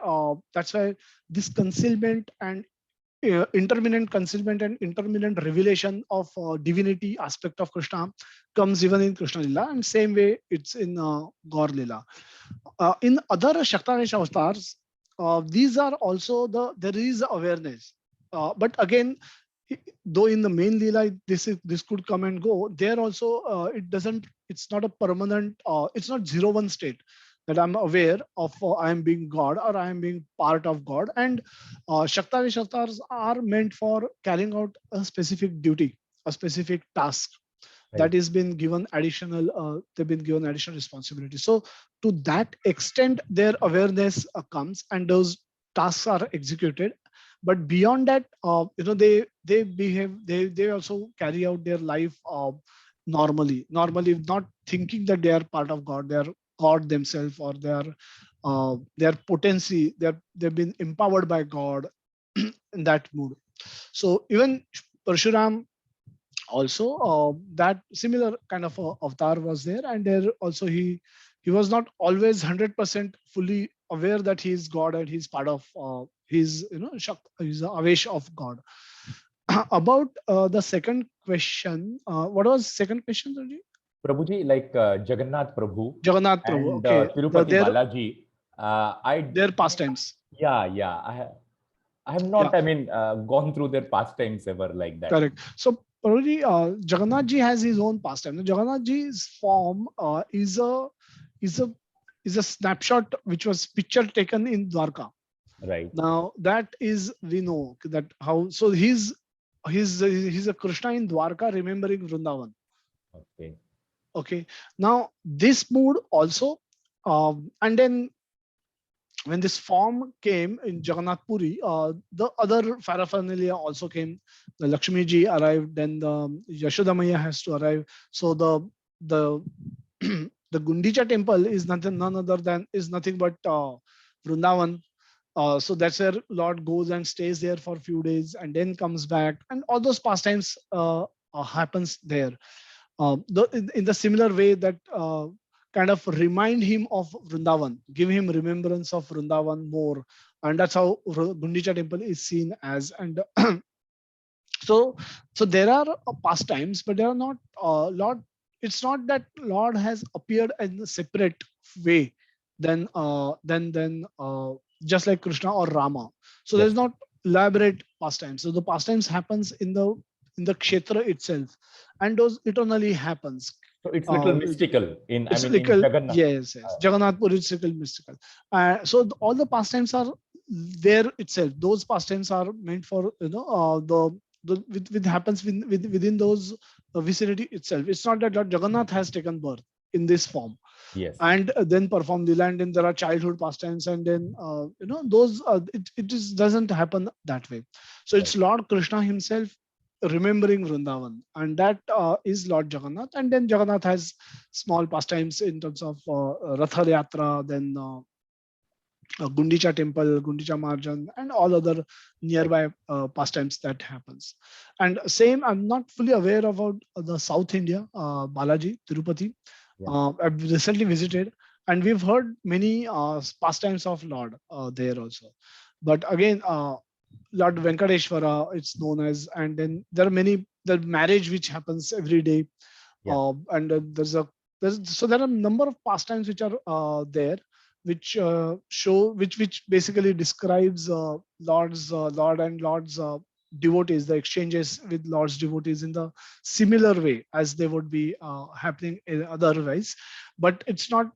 this concealment and intermittent concealment and intermittent revelation of divinity aspect of Krishna comes even in Krishna Lila, and same way it's in Gaur Lila. In other Shaktanesh avatars, these are also there is awareness, but again, though in the main Leela this could come and go, there also it doesn't. It's not a permanent. It's not 0-1 state that I'm aware of. I am being God or I am being part of God, and Shaktanesh avatars are meant for carrying out a specific duty, a specific task Right. that is been given additional they've been given additional responsibility. So to that extent their awareness comes and those tasks are executed, but beyond that they behave, they also carry out their life normally, not thinking that they are part of God, they are God themselves, or their potency, they've been empowered by God in that mood. So even Parshuram also, that similar kind of avatar was there, and there also he was not always 100% fully aware that he is God and he's part of his he's a avesh of God. About the second question, what was second question, Raji? Prabhuji, like Jagannath Prabhu Jagannath Prabhu, and okay, Tirupati their Balaji, pastimes. yeah, I have Yeah, not, gone through their pastimes ever like that. correct. So probably Jagannath ji has his own pastime. Now, Jagannath ji's form is a is a snapshot which was picture taken in Dwarka. Right. Now that is, we know that how, so he's a Krishna in Dwarka remembering Vrindavan. Okay. Okay. Now this mood also, and then when this form came in Jagannath Puri, the other paraphernalia also came. The Lakshmi ji arrived, then the Yashoda Maya has to arrive. So the the Gundicha temple is none other than is nothing but Vrindavan. So that's where Lord goes and stays there for a few days and then comes back, and all those pastimes happens there. In the similar way that kind of remind him of Vrindavan, give him remembrance of Vrindavan more, and that's how Gundicha temple is seen as. And so there are pastimes, but there are not Lord. It's not that Lord has appeared in a separate way than just like Krishna or Rama. So Yes. there's not elaborate pastimes. So the pastimes happens in the kshetra itself, and those eternally happens. So it's little mystical It's in little, Jagannath. yes. Jagannath Puri is little mystical. So all the pastimes are there itself. Those pastimes are meant for with happens within those vicinity itself. It's not that Lord Jagannath has taken birth in this form Yes. and then perform the land, and there are childhood pastimes, and then those it just doesn't happen that way. So it's Right. Lord Krishna himself remembering Vrindavan, and that is Lord Jagannath. And then Jagannath has small pastimes in terms of Ratha Yatra, then Gundicha temple, Gundicha Marjan, and all other nearby pastimes that happens. And same, I'm not fully aware about the South India, Balaji, Tirupati. Yeah. I've recently visited, and we've heard many pastimes of Lord there also. But again, Lord Venkateshwara, it's known as, and then there are many, the marriage which happens every day, Yeah. and so there are a number of pastimes which are there, which show which basically describes Lord and Lord's devotees, the exchanges with Lord's devotees in the similar way as they would be happening otherwise. But it's not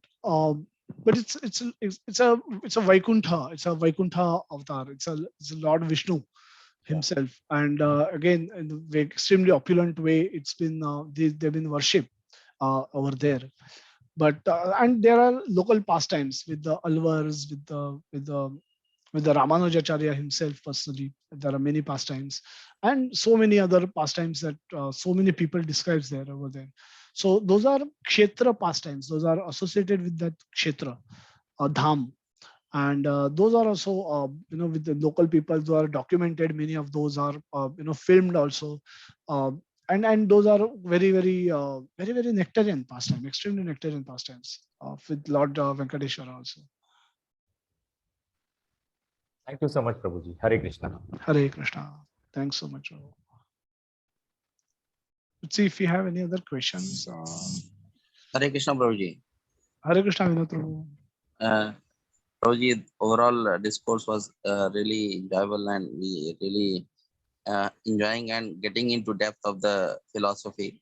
but it's a Vaikuntha. It's a Vaikuntha avatar. It's a Lord Vishnu himself. And again, in the extremely opulent way, they've been worshipped over there. But and there are local pastimes with the Alvars, with the Ramanujacharya himself personally. There are many pastimes, and so many other pastimes that so many people describes there over there. So those are kshetra pastimes. Those are associated with that kshetra, dham, and those are also with the local people. Those are documented. Many of those are filmed also, uh, and those are very nectarian pastime, extremely nectarian pastimes with Lord Venkateshwara also. Thank you so much, Prabhuji. Hare Krishna. Hare Krishna. Thanks so much. Let's see if we have any other questions. Hare Krishna, Prabhuji. Hare Krishna, Vinod Prabhu. Prabhuji, overall discourse was really enjoyable, and we really enjoying and getting into depth of the philosophy.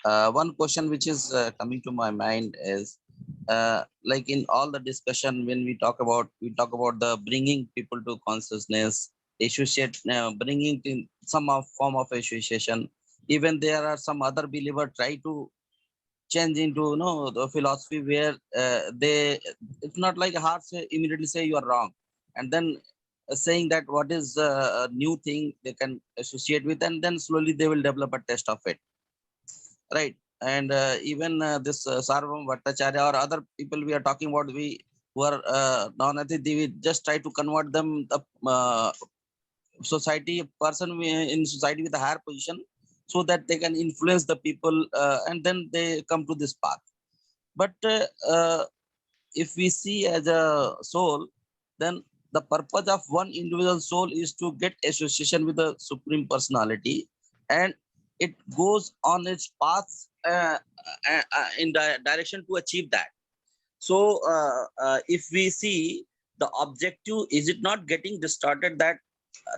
One question which is coming to my mind is, like in all the discussion, when we talk about the bringing people to consciousness, associate, bringing in some form of association. Even there are some other believer try to change into the philosophy where it's not like heart immediately say you are wrong, and then saying that what is a new thing they can associate with, and then slowly they will develop a test of it, right? And even this Sarvabhauma Bhattacharya or other people we are talking about, who are non-atheists, we just try to convert them the society person in society with a higher position, so that they can influence the people, and then they come to this path. But if we see as a soul, then the purpose of one individual soul is to get association with the Supreme Personality, and it goes on its path in the direction to achieve that. So if we see the objective, is it not getting distorted, that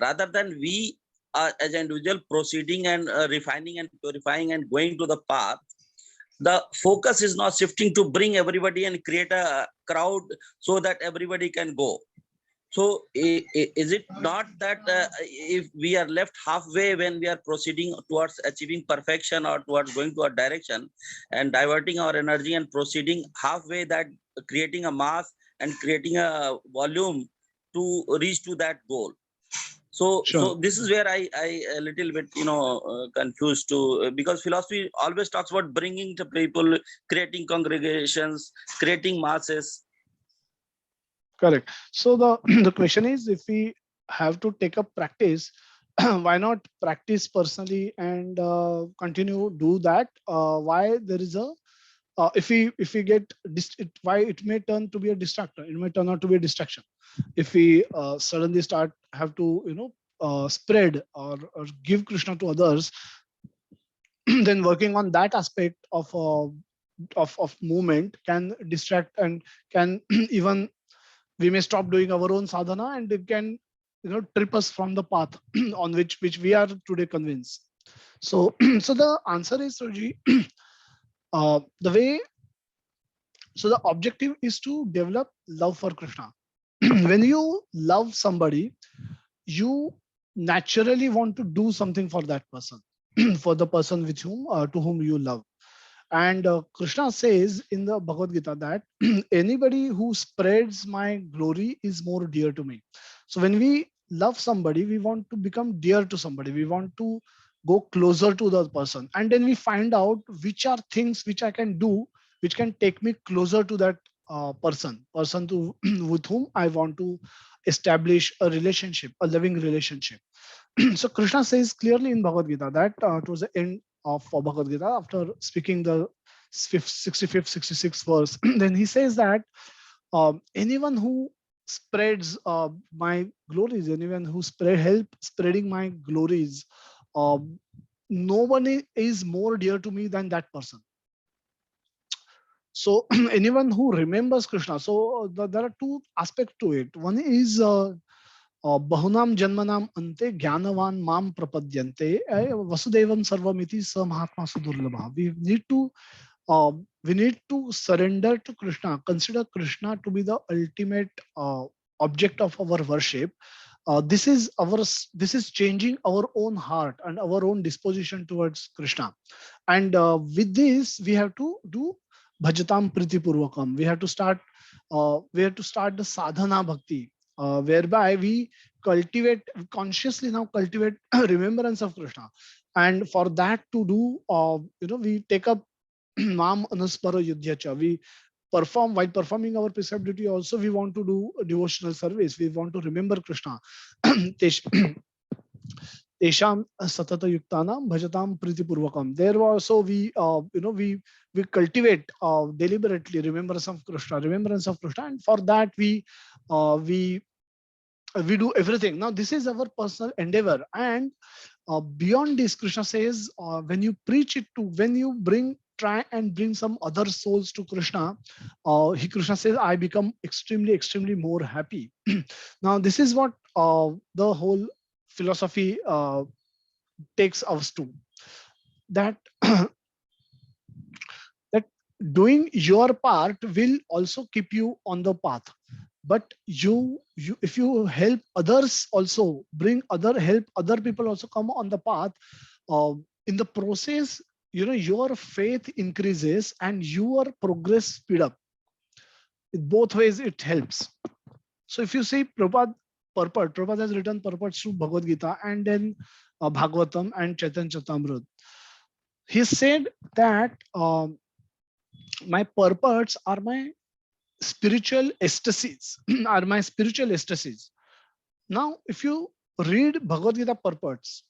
rather than we as an individual proceeding and refining and purifying and going to the path, the focus is not shifting to bring everybody and create a crowd so that everybody can go. So is it not that if we are left halfway when we are proceeding towards achieving perfection or towards going to a direction and diverting our energy and proceeding halfway, that creating a mass and creating a volume to reach to that goal? So, Sure. so this is where I a little bit, confused too, because philosophy always talks about bringing the people, creating congregations, creating masses. Correct. So the question is, if we have to take up practice, why not practice personally and continue do that? Why there is a if we get why it may turn to be a distractor? It may turn out to be a distraction if we suddenly have to spread or give Krishna to others. Then working on that aspect of movement can distract and can even we may stop doing our own sadhana, and it can trip us from the path on which we are today convinced. So so the answer is, Raji, the way, so the objective is to develop love for Krishna. When you love somebody, you naturally want to do something for that person, for the person with whom to whom you love. And Krishna says in the Bhagavad Gita that anybody who spreads my glory is more dear to me. So when we love somebody, we want to become dear to somebody. We want to go closer to the person. And then we find out which are things which I can do, which can take me closer to that person to with whom I want to establish a relationship, a loving relationship. So Krishna says clearly in Bhagavad Gita that towards the end of Bhagavad Gita, after speaking the 65th, 66th verse, then he says that anyone who spreads my glories, anyone who help spreading my glories, nobody is more dear to me than that person. So anyone who remembers Krishna, so there are two aspects to it. One is Bahunam Janmanam Ante Gyanavan Mam Prapadyante Vasudevam Sarvamiti Sa Mahatma Sudurlabha. We need to we need to surrender to Krishna, consider Krishna to be the ultimate object of our worship. This is changing our own heart and our own disposition towards Krishna. And with this, we have to do bhajatam priti purvakam. We have to start the sadhana bhakti, whereby we consciously now cultivate remembrance of Krishna. And for that to do, we take up Mam Anuspara Yudhyacha. We perform, while performing our precept duty also, we want to do a devotional service. We want to remember Krishna. Tesham satata yuktanam bhajatam priti purvakam. There also we cultivate deliberately remembrance of Krishna, and for that we do everything. Now this is our personal endeavor, and beyond this, Krishna says, when you preach it to, when you try and bring some other souls to Krishna, Krishna says, I become extremely more happy. Now this is what the whole philosophy takes us to, that that doing your part will also keep you on the path. But you if you help others, also help other people also come on the path, in the process, your faith increases and your progress speed up. In both ways it helps. So if you see Prabhupada has written purports to Bhagavad Gita and then Bhagavatam and Chaitanya Charitamrita. He said that my purports are my spiritual ecstasies, are my spiritual ecstasies. Now, if you read Bhagavad Gita purports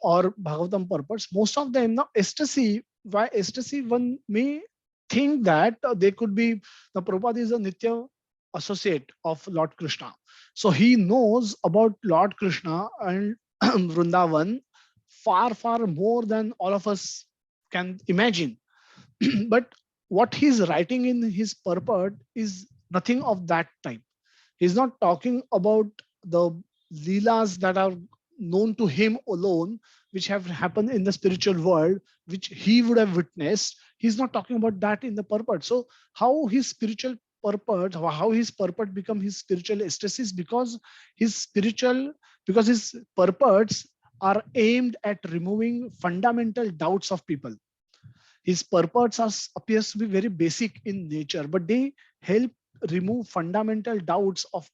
or Bhagavatam purports, most of them now ecstasy. Why ecstasy? One may think that they could be, the Prabhupada is a Nitya associate of Lord Krishna, so he knows about Lord Krishna and Vrindavan far more than all of us can imagine. But what he's writing in his purport is nothing of that type. He's not talking about the leelas that are known to him alone, which have happened in the spiritual world, which he would have witnessed. He's not talking about that in the purport. So how his purport become his spiritual ecstasies? Because his purports are aimed at removing fundamental doubts of people. His purports appears to be very basic in nature, but they help remove fundamental doubts of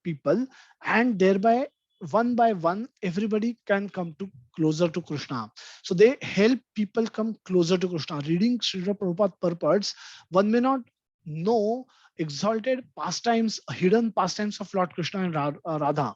people, and thereby one by one everybody can come closer to Krishna. So they help people come closer to Krishna. Reading Srila Prabhupada purports, one may not know exalted pastimes, hidden pastimes of Lord Krishna and Radha.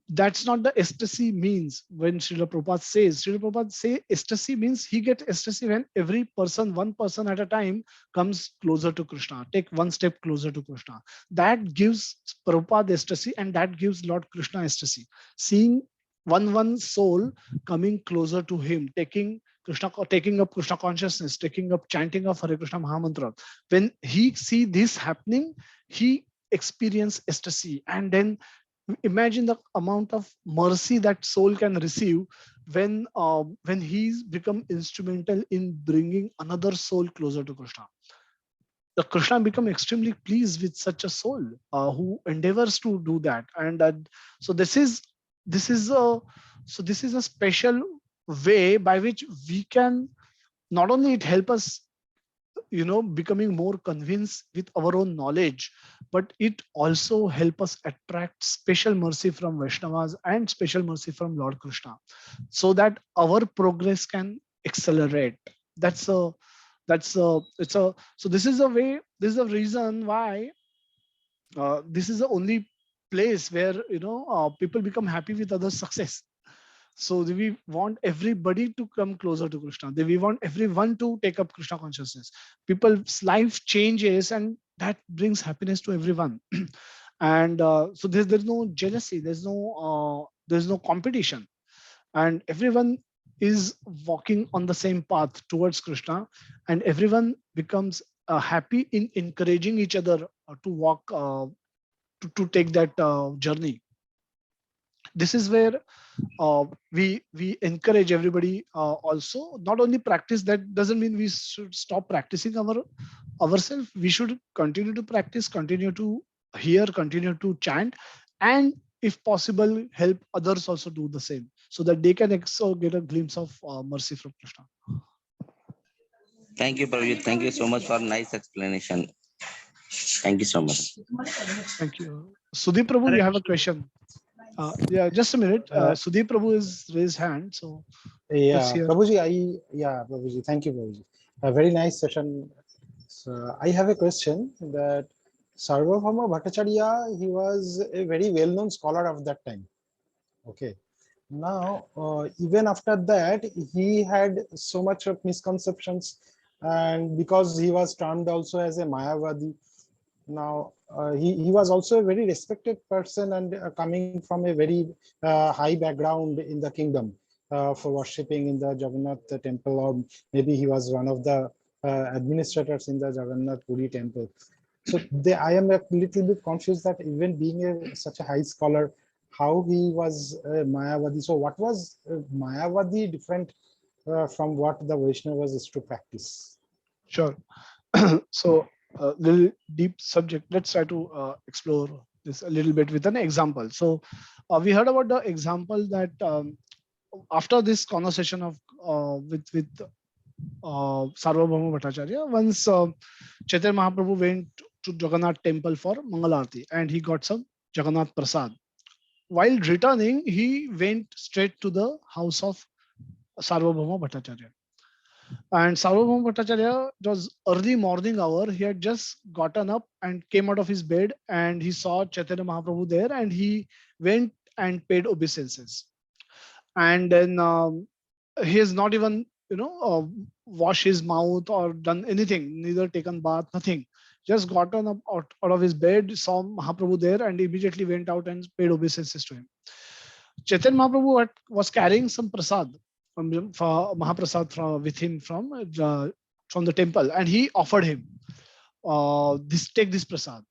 That's not the ecstasy means. When Srila Prabhupada say ecstasy means he gets ecstasy when every person, one person at a time, comes closer to Krishna, take one step closer to Krishna. That gives Prabhupada ecstasy, and that gives Lord Krishna ecstasy. Seeing one soul coming closer to him, taking up Krishna consciousness, taking up chanting of Hare Krishna Mahamantra. When he see this happening, he experience ecstasy. And then imagine the amount of mercy that soul can receive when he's become instrumental in bringing another soul closer to Krishna. The Krishna become extremely pleased with such a soul who endeavors to do that. And so this is a special way by which we can, not only it help us becoming more convinced with our own knowledge, but it also help us attract special mercy from Vaishnavas and special mercy from Lord Krishna, so that our progress can accelerate. So this is a way, this is a reason why this is the only place where people become happy with others' success. So we want everybody to come closer to Krishna. We want everyone to take up Krishna consciousness. People's life changes, and that brings happiness to everyone. And so there's no jealousy, there's no competition, and everyone is walking on the same path towards Krishna, and everyone becomes happy in encouraging each other to walk to take that journey. This is where we encourage everybody also not only practice. That doesn't mean we should stop practicing ourselves. We should continue to practice, continue to hear, continue to chant, and if possible help others also do the same, so that they can also get a glimpse of mercy from Krishna. Thank you, Prabhuji. Thank you so much for nice explanation. Thank you so much. Thank you. Sudeep Prabhu, Hare you have a Krishna. question. Yeah, just a minute. Uh, Sudeep Prabhu is raised hand, so let's Yeah, hear. Prabhuji, Prabhuji, thank you, Prabhuji. A very nice session. So I have a question that Sarvabhauma Bhattacharya, he was a very well-known scholar of that time. Okay. Now, even after that, he had so much of misconceptions, and because he was termed also as a Mayavadi. Now, he was also a very respected person and coming from a very high background in the kingdom for worshipping in the Jagannath temple, or maybe he was one of the administrators in the Jagannath Puri temple. So I am a little bit confused that even being such a high scholar, how he was Mayavadi. So what was Mayavadi different from what the Vaishnavas is to practice? Sure. So, little deep subject. Let's try to explore this a little bit with an example. So, we heard about the example that after this conversation of with Sarvabhauma Bhattacharya, once Chaitanya Mahaprabhu went to Jagannath temple for Mangal Arati, and he got some Jagannath Prasad. While returning, he went straight to the house of Sarvabhauma Bhattacharya. And Sarvabhauma Bhattacharya, it was early morning hour. He had just gotten up and came out of his bed, and he saw Chaitanya Mahaprabhu there, and he went and paid obeisances. And then he has not even washed his mouth or done anything, neither taken bath, nothing. Just gotten up out of his bed, saw Mahaprabhu there, and immediately went out and paid obeisances to him. Chaitanya Mahaprabhu was carrying some prasad, for Mahaprasad with him from the temple, and he offered him take this prasad.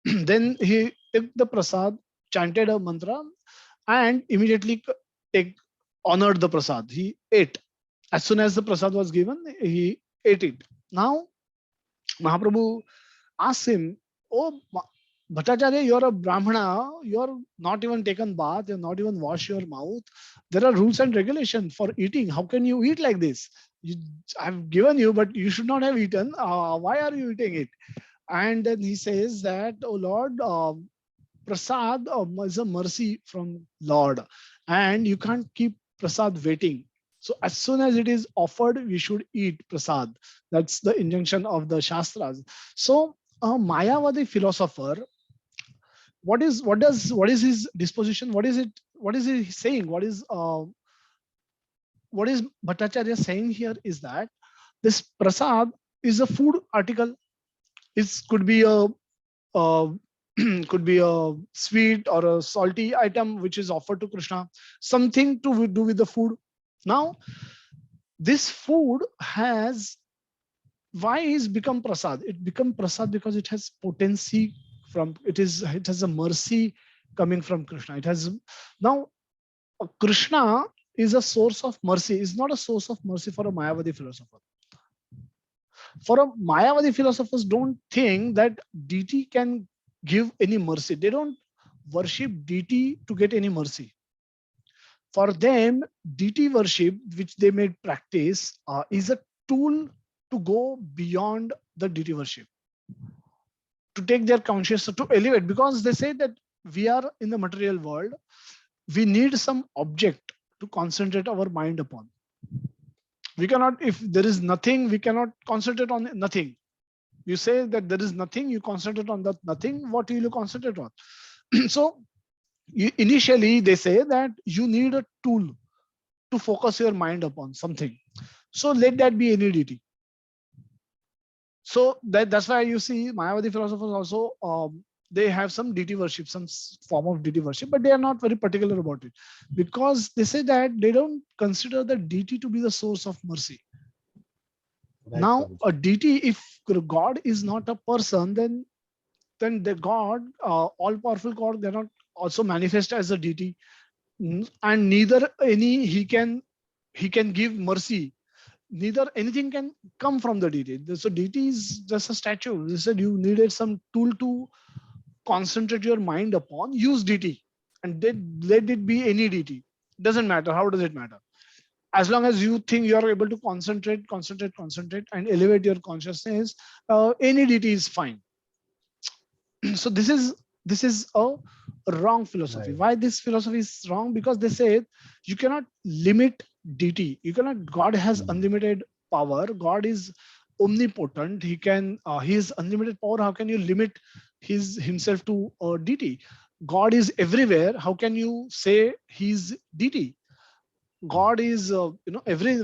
Then he took the prasad, chanted a mantra, and immediately honored the prasad. He ate. As soon as the prasad was given, he ate it. Now Mahaprabhu asked him, "Oh, Bhattacharya, you're a Brahmana, you're not even taken bath, you're not even wash your mouth. There are rules and regulations for eating. How can you eat like this? I've given you, but you should not have eaten. Why are you eating it?" And then he says that, "Oh Lord, prasad is a mercy from Lord, and you can't keep prasad waiting. So as soon as it is offered, we should eat prasad." That's the injunction of the Shastras. So a Mayavadi philosopher, what is his disposition? What is it? What is he saying? What is Bhattacharya saying here is that this prasad is a food article. It could be a could be a sweet or a salty item which is offered to Krishna, something to do with the food. Now, this food has, why is become prasad? It become prasad because it has potency from, it has a mercy coming from Krishna. It has, now Krishna is a source of mercy, is not a source of mercy for a Mayavadi philosopher. For a Mayavadi philosophers don't think that deity can give any mercy. They don't worship deity to get any mercy. For them, deity worship, which they may practice, is a tool to go beyond the deity worship, to take their consciousness, to elevate, because they say that we are in the material world, we need some object to concentrate our mind upon. We cannot, if there is nothing, we cannot concentrate on nothing. You say that there is nothing, you concentrate on that nothing, what will you concentrate on? So initially they say that you need a tool to focus your mind upon something. So let that be any deity. So that's why you see Mayavadi philosophers also, they have some deity worship, some form of deity worship, but they are not very particular about it, because they say that they don't consider the deity to be the source of mercy. Right, Now, Prabhuji. a deity, if God is not a person, then the God, all-powerful God, they're not also manifest as a deity. and neither any he can give mercy. Neither anything can come from the deity. So deity is just a statue. They said you needed some tool to concentrate your mind upon. Use deity, and then let it be any deity. Doesn't matter. How does it matter? As long as you think you are able to concentrate, and elevate your consciousness, any deity is fine. So this is a wrong philosophy. Right. Why this philosophy is wrong? Because they say you cannot limit deity. You cannot. God has unlimited power. God is omnipotent. He is unlimited power. How can you limit himself to a deity? God is everywhere. How can you say he's deity? God is every.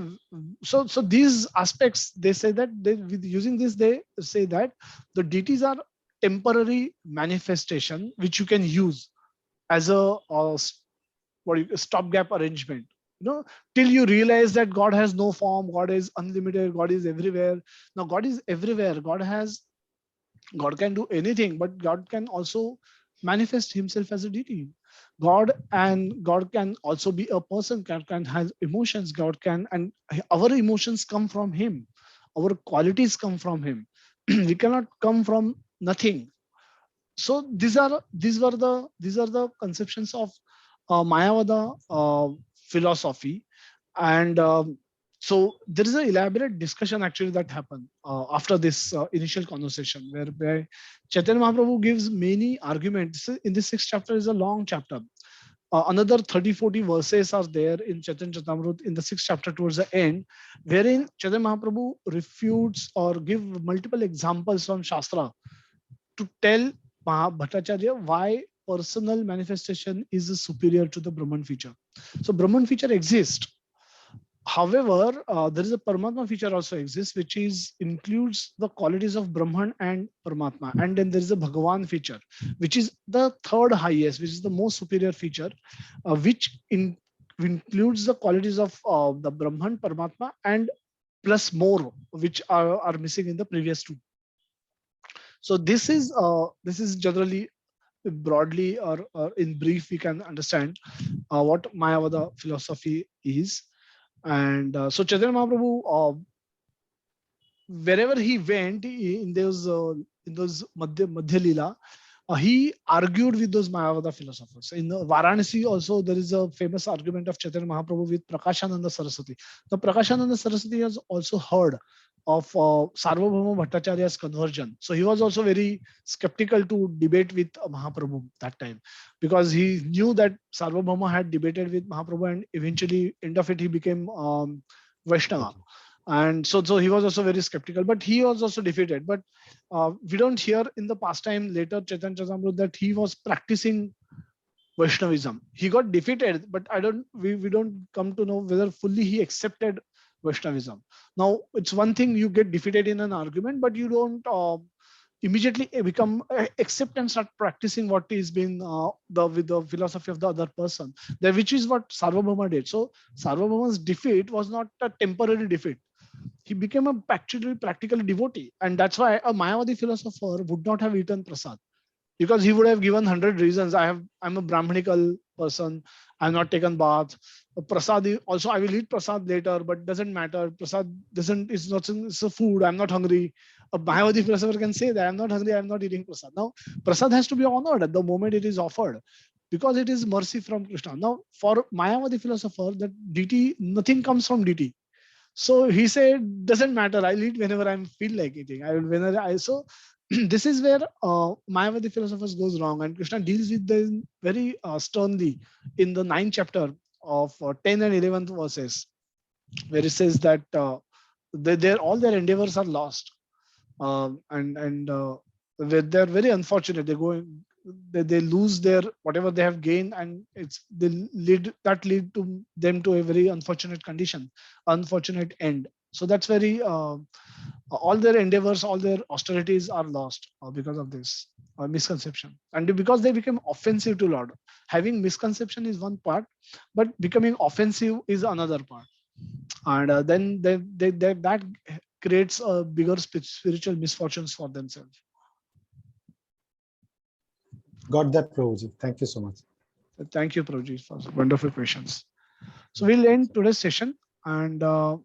So these aspects, they say that with using this, they say that the deities are temporary manifestation which you can use as a stopgap arrangement, till you realize that God has no form, God is unlimited, God is everywhere. Now God is everywhere. God can do anything, but God can also manifest himself as a deity. God can also be a person, can have emotions. God can, and our emotions come from him. Our qualities come from him. We cannot come from nothing. So these are the conceptions of Mayavada philosophy. And so there is an elaborate discussion actually that happened after this initial conversation, where Chaitanya Mahaprabhu gives many arguments. In this sixth chapter is a long chapter. Another 30-40 verses are there in Chaitanya Charitamrita in the sixth chapter towards the end, wherein Chaitanya Mahaprabhu refutes or give multiple examples from Shastra to tell Bhattacharya why personal manifestation is superior to the Brahman feature. So Brahman feature exists. However, there is a Paramatma feature also exists, which includes the qualities of Brahman and Paramatma. And then there is a Bhagavan feature, which is the third highest, which is the most superior feature, which includes the qualities of the Brahman, Paramatma, and plus more, which are missing in the previous two. So this is generally, broadly, or in brief, we can understand what Mayavada philosophy is. And so Chaitanya Mahaprabhu, wherever he went in those Madhya Leela, he argued with those Mayavada philosophers. In Varanasi also, there is a famous argument of Chaitanya Mahaprabhu with Prakashananda Saraswati. Now, Prakashananda Saraswati has also heard of Sarvabhauma Bhattacharya's conversion. So he was also very skeptical to debate with Mahaprabhu that time, because he knew that Sarvabhauma had debated with Mahaprabhu, and eventually, end of it, he became Vaishnava. And so he was also very skeptical, but he was also defeated. But we don't hear in the pastime later Chaitanya Charitamrita that he was practicing Vaishnavism. He got defeated, but we don't come to know whether fully he accepted Vaishnavism. Now, it's one thing you get defeated in an argument, but you don't immediately become accept and start practicing what is been with the philosophy of the other person. Which is what Sarvabhauma did. So Sarvabhauma's defeat was not a temporary defeat. He became a practically devotee, and that's why a Mayavadi philosopher would not have eaten prasad, because he would have given 100 reasons. I'm a Brahmanical person. I'm not taken bath. Prasad also, I will eat prasad later, but doesn't matter. Prasad doesn't. It's a food. I'm not hungry. A Mayavadi philosopher can say that I'm not hungry. I'm not eating prasad. Now, prasad has to be honored at the moment it is offered, because it is mercy from Krishna. Now, for Mayavadi philosopher, that deity, nothing comes from deity. So he said, doesn't matter. I'll eat whenever I feel like eating. So this is where Mayavadi philosophers goes wrong, and Krishna deals with them very sternly in the 9th chapter of 10 and 11th verses, where it says that all their endeavors are lost, and they're very unfortunate. They lose their whatever they have gained, and they lead to them to a very unfortunate condition, unfortunate end. So that's very all their endeavors, all their austerities are lost because of this misconception, and because they became offensive to Lord. Having misconception is one part, but becoming offensive is another part, and then that creates a bigger spiritual misfortunes for themselves. Got that, Prabhuji. Thank you so much. Thank you, Prabhuji, for wonderful questions. So we'll end today's session, and